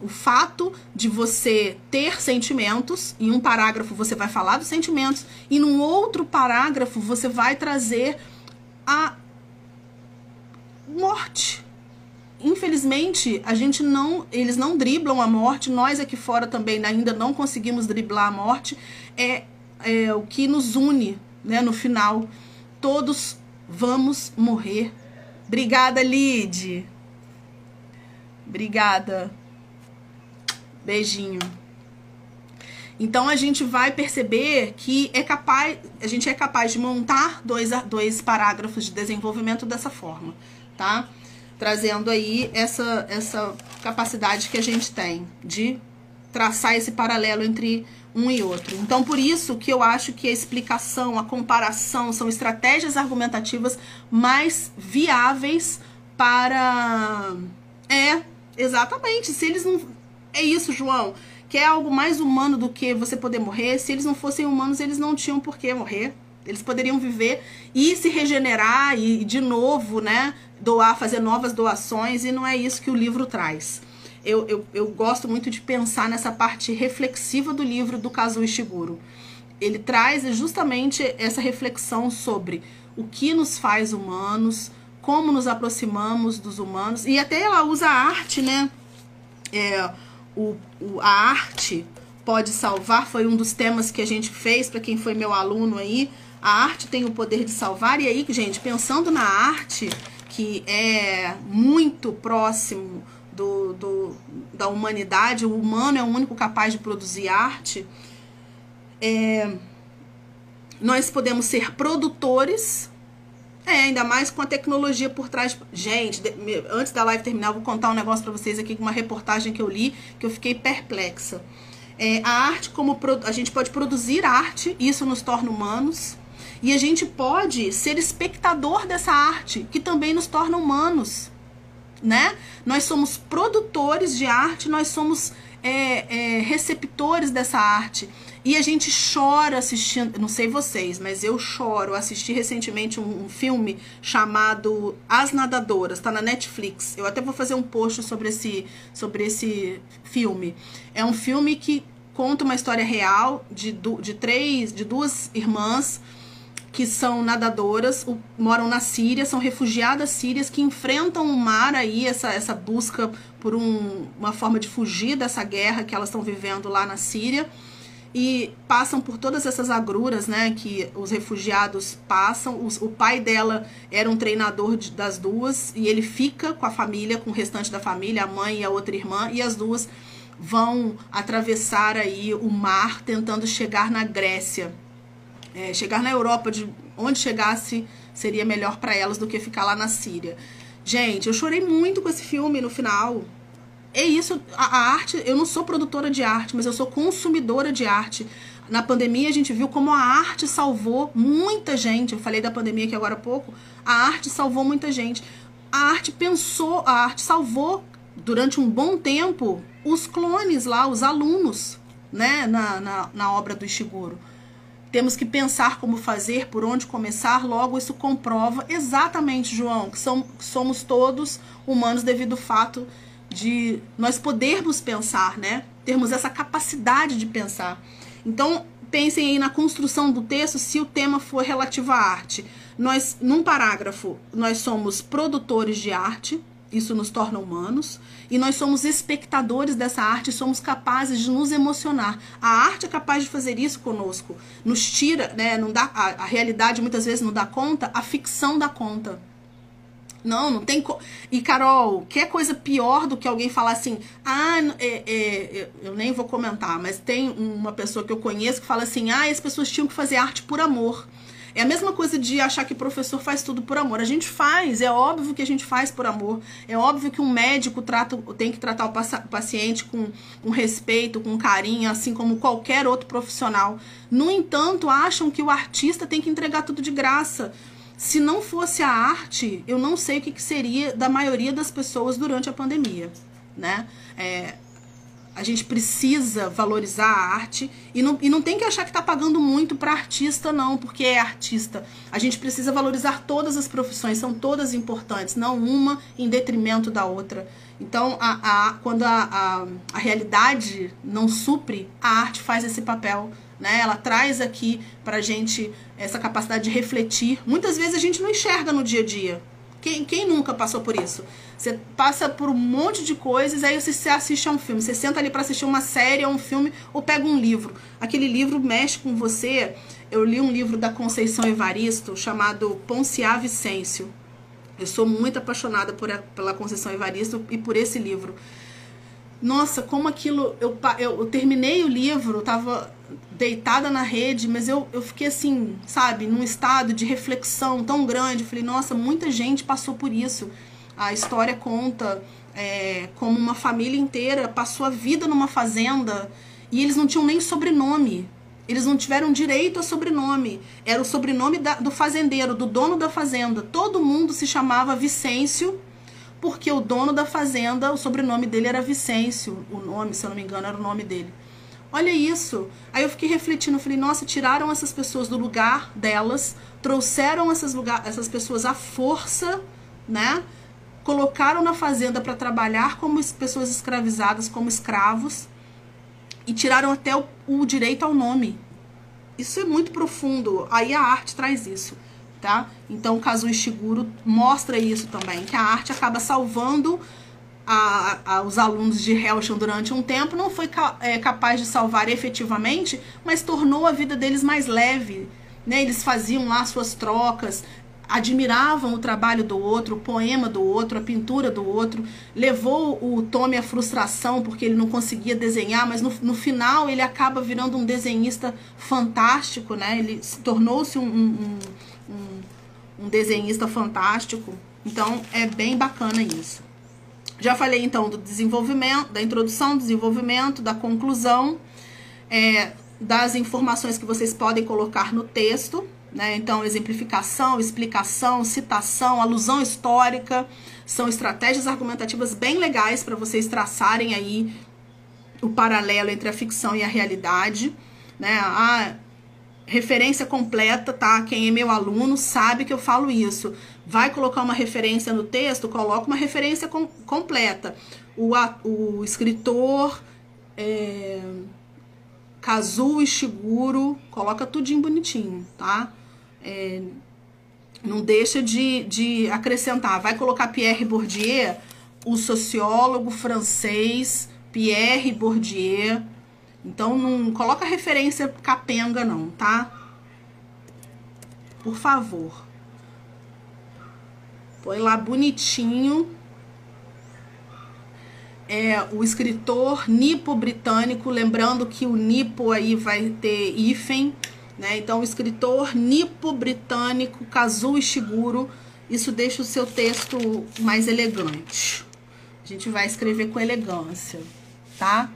o fato de você ter sentimentos. Em um parágrafo você vai falar dos sentimentos e num outro parágrafo você vai trazer a morte. Infelizmente, eles não driblam a morte, nós aqui fora também ainda não conseguimos driblar a morte. É o que nos une, né, no final. Todos vamos morrer. Obrigada, Lid. Obrigada. Beijinho. Então a gente vai perceber que a gente é capaz de montar dois parágrafos de desenvolvimento dessa forma, tá? Trazendo aí essa capacidade que a gente tem de traçar esse paralelo entre um e outro. Então, por isso que eu acho que a explicação, a comparação são estratégias argumentativas mais viáveis para... Exatamente. Se eles não... É isso, João. Que é algo mais humano do que você poder morrer. Se eles não fossem humanos, eles não tinham por que morrer. Eles poderiam viver e se regenerar e, de novo, né, fazer novas doações. E não é isso que o livro traz. Eu gosto muito de pensar nessa parte reflexiva do livro do Kazuo Ishiguro. Ele traz justamente essa reflexão sobre o que nos faz humanos, como nos aproximamos dos humanos. E até ela usa a arte, né? A arte pode salvar, foi um dos temas que a gente fez para quem foi meu aluno aí. A arte tem o poder de salvar. E aí, gente, pensando na arte, que é muito próximo da humanidade, o humano é o único capaz de produzir arte, nós podemos ser produtores Ainda mais com a tecnologia por trás. Gente, antes da live terminar, eu vou contar um negócio pra vocês aqui, com uma reportagem que eu li, que eu fiquei perplexa. A arte, a gente pode produzir arte, isso nos torna humanos. E a gente pode ser espectador dessa arte, que também nos torna humanos, né? Nós somos produtores de arte, nós somos receptores dessa arte. E a gente chora assistindo, não sei vocês, mas eu choro. Assisti recentemente um filme chamado As Nadadoras, tá na Netflix. Eu até vou fazer um post sobre esse filme. É um filme que conta uma história real de duas irmãs que são nadadoras, moram na Síria, são refugiadas sírias que enfrentam o mar aí, essa busca por uma forma de fugir dessa guerra que elas estão vivendo lá na Síria. E passam por todas essas agruras, né, que os refugiados passam. O pai dela era um treinador das duas, e ele fica com a família, com o restante da família, a mãe e a outra irmã, e as duas vão atravessar aí o mar, tentando chegar na Grécia. Chegar na Europa, de onde chegasse seria melhor para elas do que ficar lá na Síria. Gente, eu chorei muito com esse filme no final. É isso, a arte, eu não sou produtora de arte, mas eu sou consumidora de arte. Na pandemia a gente viu como a arte salvou muita gente. Eu falei da pandemia aqui agora há pouco. A arte salvou muita gente. A arte salvou durante um bom tempo os clones lá, os alunos, né, na obra do Ishiguro. Temos que pensar como fazer, por onde começar. Logo, isso comprova exatamente, João, que somos todos humanos devido ao fato de nós podermos pensar, né? Termos essa capacidade de pensar. Então, pensem aí na construção do texto, se o tema for relativo à arte. Num parágrafo, nós somos produtores de arte, isso nos torna humanos, e nós somos espectadores dessa arte, somos capazes de nos emocionar. A arte é capaz de fazer isso conosco, nos tira, né? Não dá, a realidade muitas vezes não dá conta, a ficção dá conta. Não tem... E, Carol, que coisa pior do que alguém falar assim... eu nem vou comentar, mas tem uma pessoa que eu conheço que fala assim... as pessoas tinham que fazer arte por amor. É a mesma coisa de achar que professor faz tudo por amor. A gente faz, é óbvio que a gente faz por amor. É óbvio que um médico tem que tratar o paciente com respeito, com carinho, assim como qualquer outro profissional. No entanto, acham que o artista tem que entregar tudo de graça. Se não fosse a arte, eu não sei o que seria da maioria das pessoas durante a pandemia, né? A gente precisa valorizar a arte e não tem que achar que tá pagando muito para artista, não, porque é artista. A gente precisa valorizar todas as profissões, são todas importantes, não uma em detrimento da outra. Então, quando a realidade não supre, a arte faz esse papel, né? Ela traz aqui pra gente essa capacidade de refletir. Muitas vezes a gente não enxerga no dia a dia. Quem nunca passou por isso? Você passa por um monte de coisas, aí você assiste a um filme. Você senta ali para assistir uma série ou um filme, ou pega um livro. Aquele livro mexe com você. Eu li um livro da Conceição Evaristo chamado Ponciá Vicêncio. Eu sou muito apaixonada pela Conceição Evaristo e por esse livro. Nossa, como aquilo... Eu terminei o livro, eu tava deitada na rede, mas eu fiquei assim, sabe, num estado de reflexão tão grande. Eu falei, nossa, muita gente passou por isso. A história conta como uma família inteira passou a vida numa fazenda e eles não tinham nem sobrenome. Eles não tiveram direito a sobrenome. Era o sobrenome do fazendeiro, do dono da fazenda. Todo mundo se chamava Vicêncio, porque o dono da fazenda, o sobrenome dele era Vicêncio. O nome, se eu não me engano, era o nome dele. Olha isso. Aí eu fiquei refletindo, falei, nossa, tiraram essas pessoas do lugar delas, trouxeram essas pessoas à força, né? Colocaram na fazenda para trabalhar como pessoas escravizadas, como escravos, e tiraram até o direito ao nome. Isso é muito profundo. Aí a arte traz isso, tá? Então o Kazuo Ishiguro mostra isso também, que a arte acaba salvando os alunos de Hellshan durante um tempo. Não foi capaz de salvar efetivamente, mas tornou a vida deles mais leve, né? Eles faziam lá suas trocas, admiravam o trabalho do outro, o poema do outro, a pintura do outro. Levou o Tomy à frustração porque ele não conseguia desenhar, mas no final ele acaba virando um desenhista fantástico, né? Ele tornou-se um um desenhista fantástico. Então, é bem bacana isso. Já falei, então, do desenvolvimento, da introdução, desenvolvimento, da conclusão, das informações que vocês podem colocar no texto, né? Então, exemplificação, explicação, citação, alusão histórica, são estratégias argumentativas bem legais para vocês traçarem aí o paralelo entre a ficção e a realidade, né? A referência completa, tá? Quem é meu aluno sabe que eu falo isso. Vai colocar uma referência no texto, coloca uma referência completa. O escritor Kazuo Ishiguro, coloca tudinho bonitinho, tá? Não deixa de acrescentar. Vai colocar Pierre Bourdieu, o sociólogo francês Pierre Bourdieu. Então, não coloca referência capenga, não, tá? Por favor. Põe lá bonitinho. O escritor nipo-britânico, lembrando que o nipo aí vai ter hífen, né? Então, o escritor nipo-britânico Kazuo Ishiguro, isso deixa o seu texto mais elegante. A gente vai escrever com elegância, tá?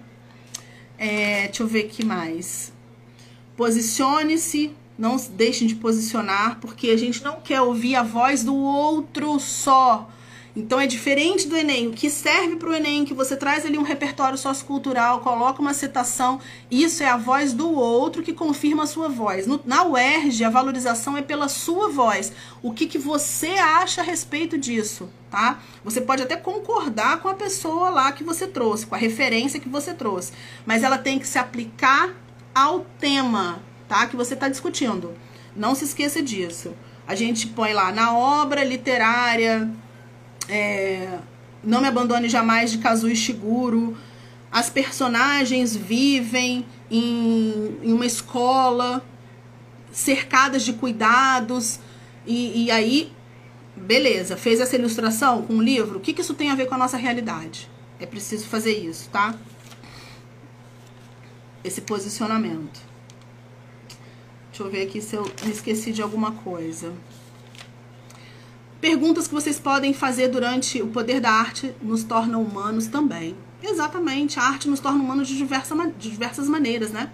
Deixa eu ver aqui mais. Posicione-se, não deixem de posicionar, porque a gente não quer ouvir a voz do outro só. Então é diferente do Enem. O que serve para o Enem, que você traz ali um repertório sociocultural, coloca uma citação, isso é a voz do outro que confirma a sua voz. Na UERJ, a valorização é pela sua voz. O que você acha a respeito disso, tá? Você pode até concordar com a pessoa lá que você trouxe, com a referência que você trouxe, mas ela tem que se aplicar ao tema, tá? Que você está discutindo. Não se esqueça disso. A gente põe lá na obra literária... Não Me Abandone Jamais, de Kazuo Ishiguro. As personagens vivem em uma escola, cercadas de cuidados, e aí, beleza, fez essa ilustração com o livro, o que isso tem a ver com a nossa realidade? É preciso fazer isso, tá? Esse posicionamento. Deixa eu ver aqui se eu me esqueci de alguma coisa. Perguntas que vocês podem fazer durante o poder da arte nos torna humanos também. Exatamente, a arte nos torna humanos de diversas maneiras, né?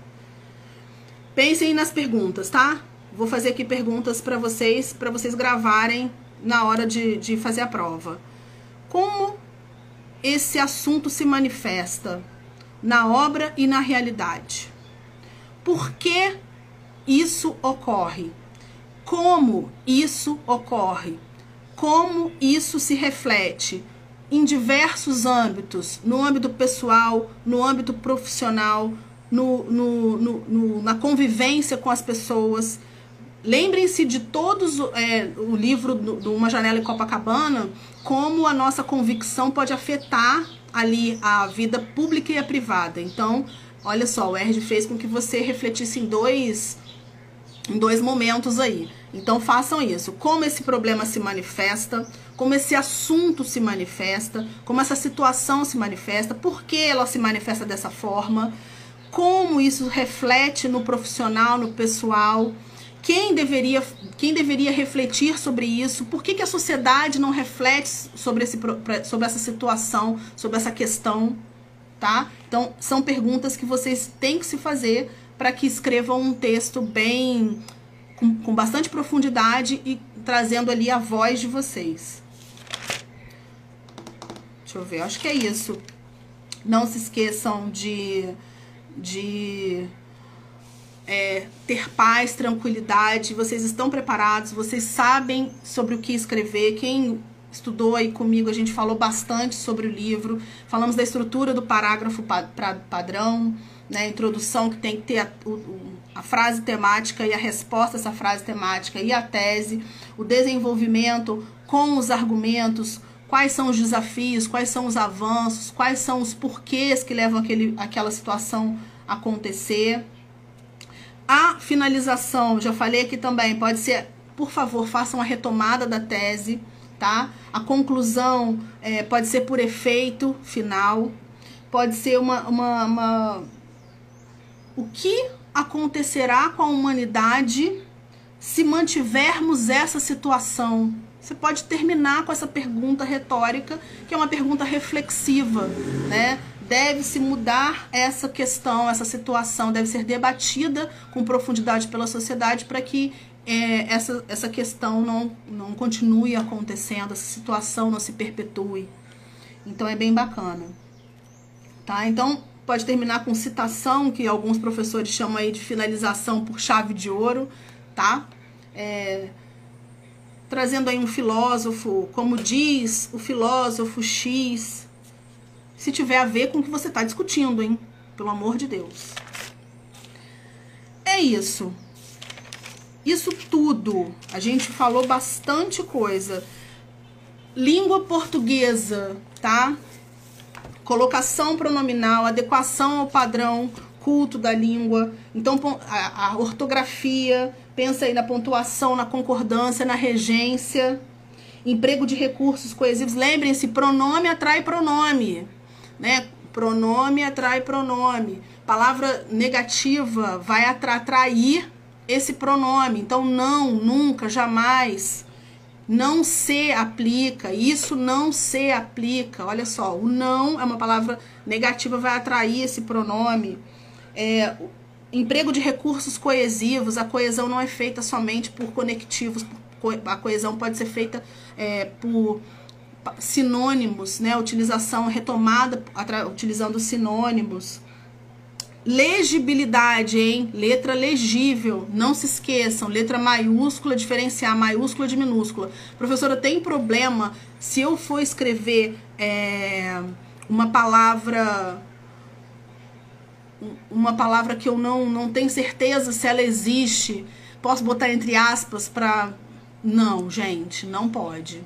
Pensem nas perguntas, tá? Vou fazer aqui perguntas para vocês gravarem na hora de fazer a prova. Como esse assunto se manifesta na obra e na realidade? Por que isso ocorre? Como isso ocorre? Como isso se reflete em diversos âmbitos, no âmbito pessoal, no âmbito profissional, na convivência com as pessoas. Lembrem-se de todos, o livro do Uma Janela em Copacabana, como a nossa convicção pode afetar ali a vida pública e a privada. Então, olha só, o UERJ fez com que você refletisse em dois momentos aí. Então façam isso. Como esse problema se manifesta, como esse assunto se manifesta, como essa situação se manifesta, por que ela se manifesta dessa forma, como isso reflete no profissional, no pessoal, quem deveria refletir sobre isso, por que a sociedade não reflete sobre essa situação, sobre essa questão, tá? Então são perguntas que vocês têm que se fazer para que escrevam um texto bem... com bastante profundidade e trazendo ali a voz de vocês. Deixa eu ver, acho que é isso. Não se esqueçam de ter paz, tranquilidade. Vocês estão preparados, vocês sabem sobre o que escrever. Quem estudou aí comigo, a gente falou bastante sobre o livro. Falamos da estrutura do parágrafo padrão, né? Introdução, que tem que ter a frase temática e a resposta a essa frase temática e a tese, o desenvolvimento com os argumentos, quais são os desafios, quais são os avanços, quais são os porquês que levam aquela situação a acontecer. A finalização, já falei aqui também, pode ser, por favor, façam a retomada da tese, tá? A conclusão pode ser por efeito final, pode ser o que acontecerá com a humanidade se mantivermos essa situação? Você pode terminar com essa pergunta retórica, que é uma pergunta reflexiva, né? Deve-se mudar essa questão, essa situação, deve ser debatida com profundidade pela sociedade para que essa questão não continue acontecendo, essa situação não se perpetue. Então é bem bacana, tá? Então pode terminar com citação, que alguns professores chamam aí de finalização por chave de ouro, tá? Trazendo aí um filósofo, como diz o filósofo X, se tiver a ver com o que você está discutindo, hein? Pelo amor de Deus. É isso. Isso tudo. A gente falou bastante coisa. Língua portuguesa, tá? Colocação pronominal, adequação ao padrão culto da língua. Então, a ortografia, pensa aí na pontuação, na concordância, na regência. Emprego de recursos coesivos. Lembrem-se, pronome atrai pronome, né? Pronome atrai pronome. Palavra negativa vai atrair esse pronome. Então, não, nunca, jamais. Não se aplica. Isso não se aplica. Olha só, o não é uma palavra negativa, vai atrair esse pronome. Emprego de recursos coesivos. A coesão não é feita somente por conectivos. A coesão pode ser feita por sinônimos, né? Utilização retomada utilizando sinônimos. Legibilidade, hein? Letra legível, não se esqueçam. Letra maiúscula, diferenciar maiúscula de minúscula. Professora, tem problema se eu for escrever uma palavra que eu não tenho certeza se ela existe? Posso botar entre aspas para... Não, gente, não pode.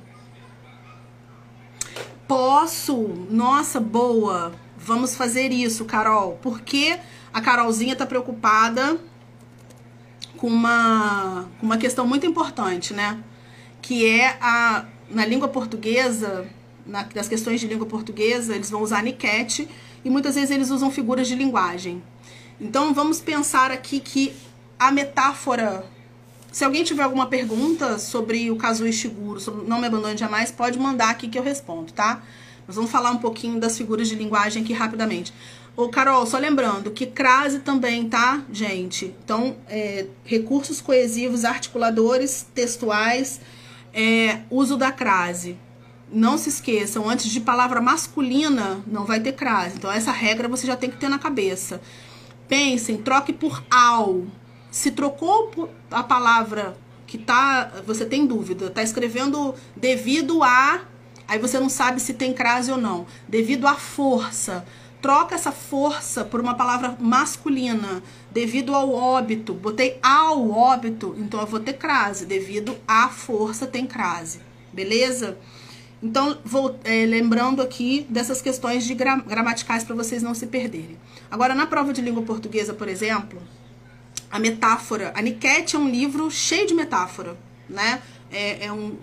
Posso? Nossa, boa. Vamos fazer isso, Carol. Porque a Carolzinha tá preocupada com uma questão muito importante, né? Que é na língua portuguesa, das questões de língua portuguesa, eles vão usar aniquete e muitas vezes eles usam figuras de linguagem. Então, vamos pensar aqui que a metáfora... Se alguém tiver alguma pergunta sobre o casuístico, sobre Não Me Abandone Jamais, pode mandar aqui que eu respondo, tá? Nós vamos falar um pouquinho das figuras de linguagem aqui rapidamente. Ô, Carol, só lembrando que crase também, tá, gente? Então, recursos coesivos, articuladores, textuais, uso da crase. Não se esqueçam, antes de palavra masculina, não vai ter crase. Então, essa regra você já tem que ter na cabeça. Pensem, troque por ao. Se trocou a palavra que você tem dúvida, tá escrevendo devido a, aí você não sabe se tem crase ou não. Devido à força. Troca essa força por uma palavra masculina. Devido ao óbito. Botei ao óbito, então eu vou ter crase. Devido à força tem crase. Beleza? Então, lembrando aqui dessas questões de gramaticais para vocês não se perderem. Agora, na prova de língua portuguesa, por exemplo... A metáfora. Aniquete é um livro cheio de metáfora, né? Eu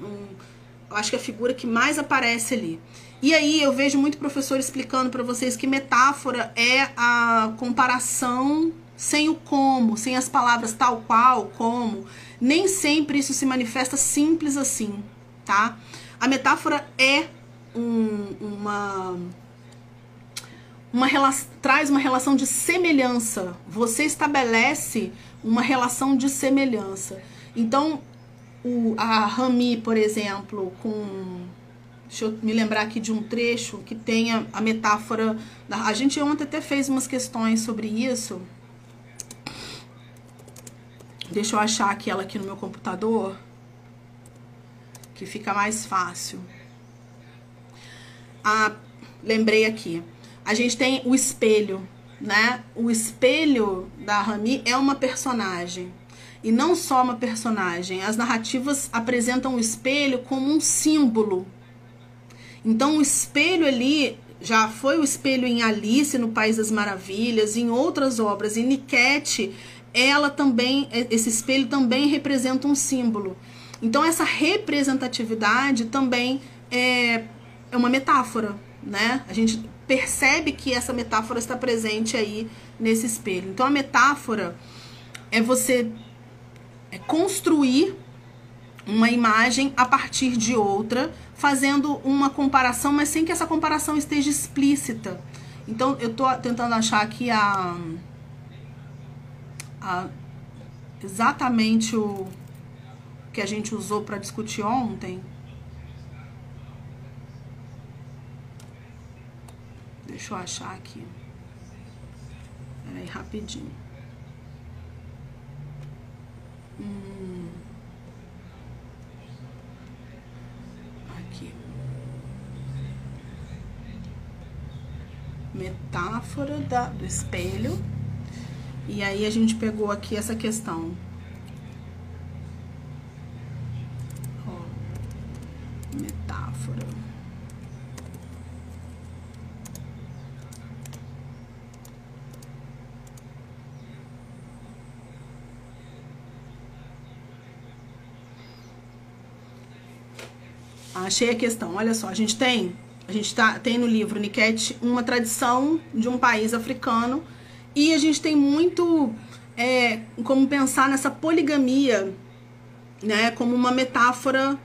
acho que é a figura que mais aparece ali. E aí eu vejo muito professor explicando para vocês que metáfora é a comparação sem o como, sem as palavras tal qual, como. Nem sempre isso se manifesta simples assim, tá? A metáfora é traz uma relação de semelhança. Você estabelece uma relação de semelhança. Então, a Rami, por exemplo, deixa eu me lembrar aqui de um trecho que tenha a metáfora... A gente ontem até fez umas questões sobre isso. Deixa eu achar aquela aqui no meu computador, que fica mais fácil. Lembrei aqui. A gente tem o espelho, né? O espelho da Rami é uma personagem. E não só uma personagem. As narrativas apresentam o espelho como um símbolo. Então, o espelho ali já foi o espelho em Alice no País das Maravilhas, em outras obras. Em Niquete, esse espelho também representa um símbolo. Então, essa representatividade também é uma metáfora, né? A gente percebe que essa metáfora está presente aí nesse espelho. Então, a metáfora é você construir uma imagem a partir de outra, fazendo uma comparação, mas sem que essa comparação esteja explícita. Então, eu tô tentando achar aqui exatamente o que a gente usou para discutir ontem. Deixa eu achar aqui. Peraí, rapidinho. Aqui. Metáfora do espelho. E aí a gente pegou aqui essa questão. Ó, metáfora. Achei a questão. Olha só, a gente tem no livro Niket uma tradição de um país africano. E a gente tem muito como pensar nessa poligamia, né, como uma metáfora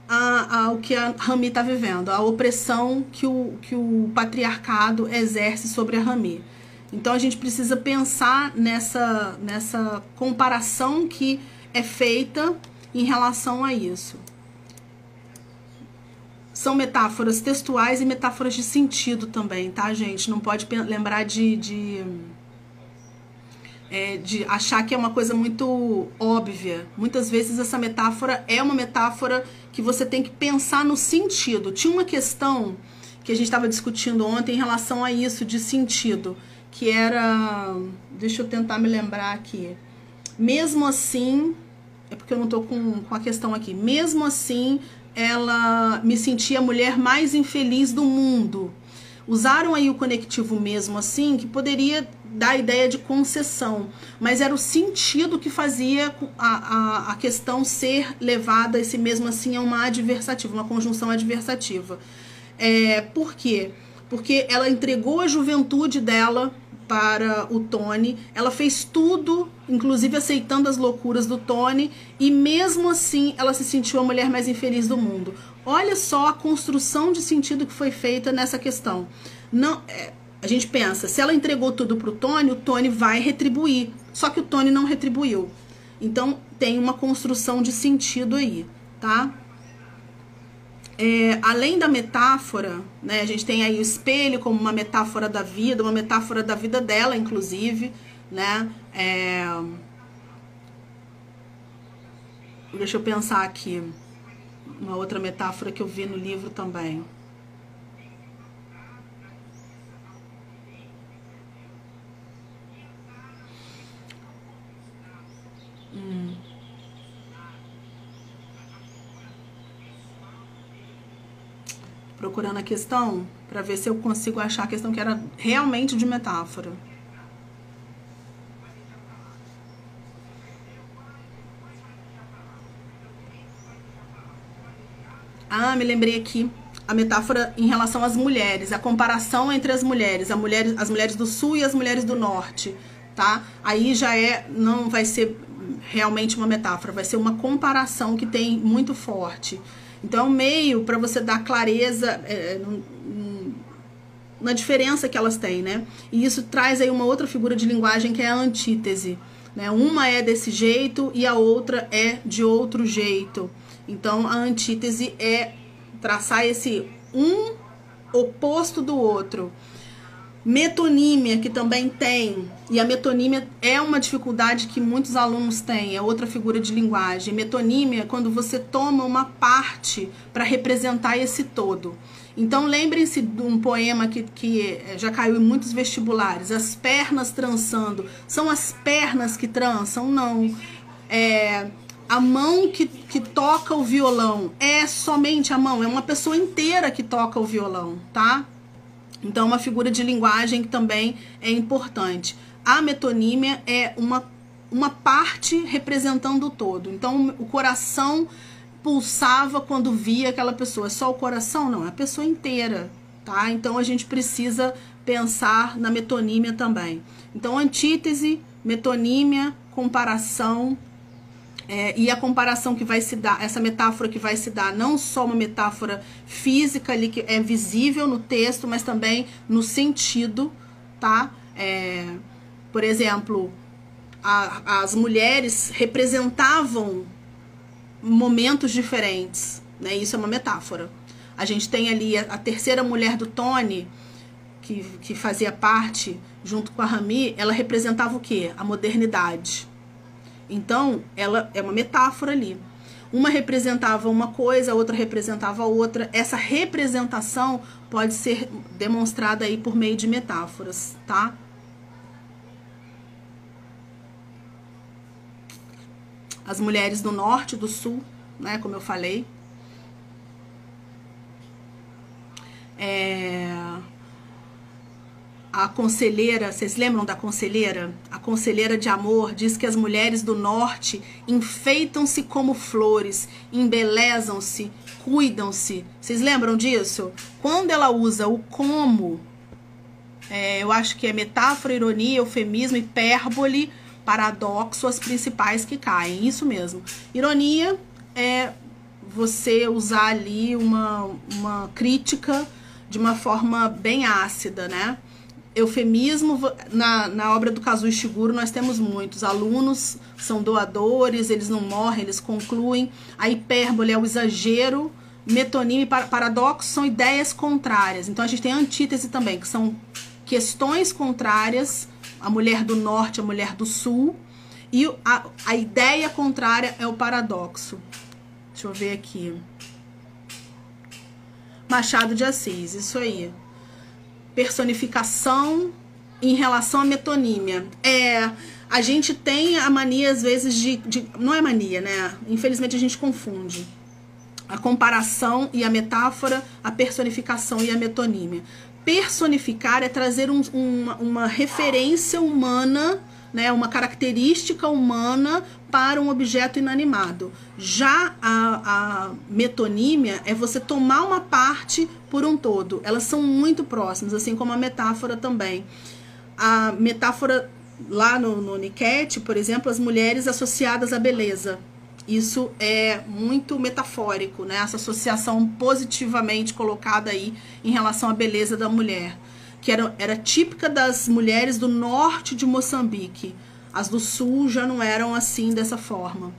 ao que a Rami está vivendo, a opressão que o patriarcado exerce sobre a Rami. Então a gente precisa pensar nessa comparação que é feita em relação a isso. São metáforas textuais e metáforas de sentido também, tá, gente? Não pode lembrar de achar que é uma coisa muito óbvia. Muitas vezes essa metáfora é uma metáfora que você tem que pensar no sentido. Tinha uma questão que a gente estava discutindo ontem em relação a isso de sentido, que era... Deixa eu tentar me lembrar aqui. Mesmo assim... É porque eu não tô com a questão aqui. Mesmo assim, ela me sentia a mulher mais infeliz do mundo. Usaram aí o conectivo mesmo assim, que poderia dar a ideia de concessão, mas era o sentido que fazia a questão ser levada, esse mesmo assim, a uma adversativa, uma conjunção adversativa. Por quê? Porque ela entregou a juventude dela para o Tony, ela fez tudo, inclusive aceitando as loucuras do Tony, e mesmo assim ela se sentiu a mulher mais infeliz do mundo. Olha só a construção de sentido que foi feita nessa questão. Não, a gente pensa, se ela entregou tudo para o Tony vai retribuir. Só que o Tony não retribuiu. Então tem uma construção de sentido aí, tá? Além da metáfora, né, a gente tem aí o espelho como uma metáfora da vida dela, inclusive, né? Deixa eu pensar aqui. Uma outra metáfora que eu vi no livro também. Procurando a questão para ver se eu consigo achar a questão que era realmente de metáfora. Ah, me lembrei aqui. A metáfora em relação às mulheres, a comparação entre as mulheres do sul e as mulheres do norte, tá? Aí já não vai ser realmente uma metáfora, vai ser uma comparação que tem muito forte. Então é um meio para você dar clareza na diferença que elas têm, né? E isso traz aí uma outra figura de linguagem que é a antítese, né? Uma é desse jeito e a outra é de outro jeito. Então a antítese é traçar esse um oposto do outro. Metonímia, que também tem, e a metonímia é uma dificuldade que muitos alunos têm, é outra figura de linguagem. Metonímia é quando você toma uma parte para representar esse todo. Então lembrem-se de um poema que já caiu em muitos vestibulares, as pernas trançando. São as pernas que trançam? Não. A mão que toca o violão é somente a mão, é uma pessoa inteira que toca o violão, tá? Então, uma figura de linguagem que também é importante. A metonímia é uma parte representando o todo. Então, o coração pulsava quando via aquela pessoa. É só o coração? Não, é a pessoa inteira, tá? Então, a gente precisa pensar na metonímia também. Então, antítese, metonímia, comparação, E a comparação que vai se dar, essa metáfora que vai se dar, não só uma metáfora física ali que é visível no texto, mas também no sentido, tá? Por exemplo, as mulheres representavam momentos diferentes, né? Isso é uma metáfora. A gente tem ali a terceira mulher do Tony, que fazia parte, junto com a Rami, ela representava o quê? A modernidade. Então, ela é uma metáfora ali. Uma representava uma coisa, a outra representava outra. Essa representação pode ser demonstrada aí por meio de metáforas, tá? As mulheres do norte e do sul, né, como eu falei. A conselheira, vocês lembram da conselheira? A conselheira de amor diz que as mulheres do norte enfeitam-se como flores, embelezam-se, cuidam-se. Vocês lembram disso? Quando ela usa o como, eu acho que é metáfora, ironia, eufemismo, hipérbole, paradoxo, as principais que caem. Isso mesmo. Ironia é você usar ali uma crítica de uma forma bem ácida, né? Eufemismo, na obra do Kazuo Ishiguro nós temos muitos. Alunos são doadores, eles não morrem, eles concluem. A hipérbole é o exagero. Metonímia e paradoxo são ideias contrárias. Então a gente tem a antítese também, que são questões contrárias. A mulher do norte, a mulher do sul. E a ideia contrária é o paradoxo. Deixa eu ver aqui. Machado de Assis, isso aí. Personificação em relação à metonímia. A gente tem a mania, às vezes, não é mania, né? Infelizmente, a gente confunde a comparação e a metáfora, a personificação e a metonímia. Personificar é trazer uma referência humana, né? Uma característica humana para um objeto inanimado. Já a metonímia é você tomar uma parte por um todo. Elas são muito próximas, assim como a metáfora também. A metáfora lá no Niket, por exemplo, as mulheres associadas à beleza. Isso é muito metafórico, né? Essa associação positivamente colocada aí em relação à beleza da mulher, que era típica das mulheres do norte de Moçambique. As do sul já não eram assim, dessa forma.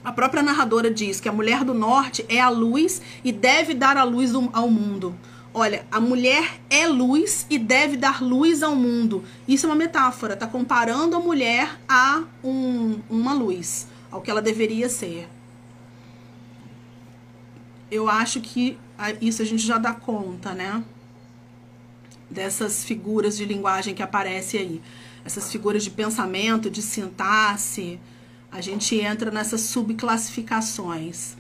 A própria narradora diz que a mulher do norte é a luz e deve dar a luz ao mundo. Olha, a mulher é luz e deve dar luz ao mundo. Isso é uma metáfora, tá comparando a mulher a uma luz, ao que ela deveria ser. Eu acho que isso a gente já dá conta, né? Dessas figuras de linguagem que aparecem aí. Essas figuras de pensamento, de sintaxe. A gente entra nessas subclassificações.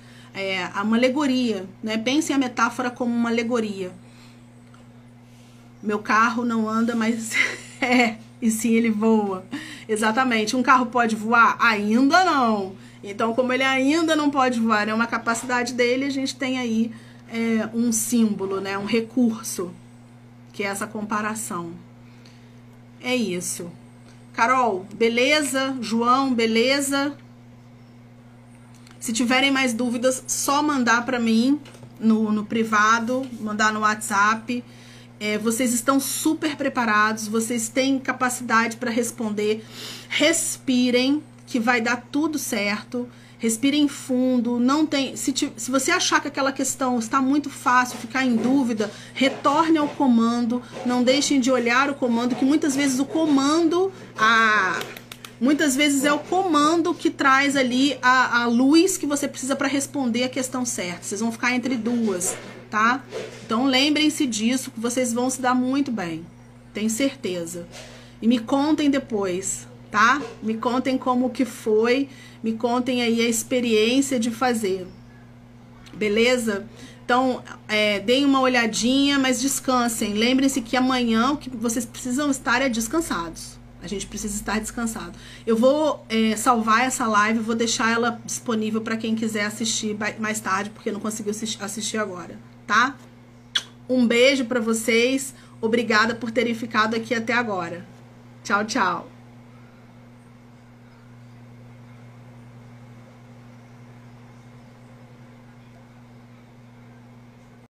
Uma alegoria, né? Pensem a metáfora como uma alegoria. Meu carro não anda, mas e sim ele voa. Exatamente. Um carro pode voar? Ainda não. Então, como ele ainda não pode voar, é uma capacidade dele, a gente tem aí um símbolo, né? Um recurso, que é essa comparação. É isso. Carol, beleza? João, beleza? Se tiverem mais dúvidas, só mandar para mim no privado, mandar no WhatsApp. Vocês estão super preparados, vocês têm capacidade para responder. Respirem, que vai dar tudo certo. Respirem fundo. Não tem, se você achar que aquela questão está muito fácil, ficar em dúvida, retorne ao comando. Não deixem de olhar o comando, que muitas vezes o comando, muitas vezes é o comando que traz ali a luz que você precisa para responder a questão certa. Vocês vão ficar entre duas, tá? Então lembrem-se disso, que vocês vão se dar muito bem. Tenho certeza. E me contem depois, tá? Me contem como que foi. Me contem aí a experiência de fazer. Beleza? Então, deem uma olhadinha, mas descansem. Lembrem-se que amanhã o que vocês precisam estar é descansados. A gente precisa estar descansado. Eu vou salvar essa live, vou deixar ela disponível para quem quiser assistir mais tarde, porque não conseguiu assistir agora, tá? Um beijo para vocês. Obrigada por terem ficado aqui até agora. Tchau, tchau.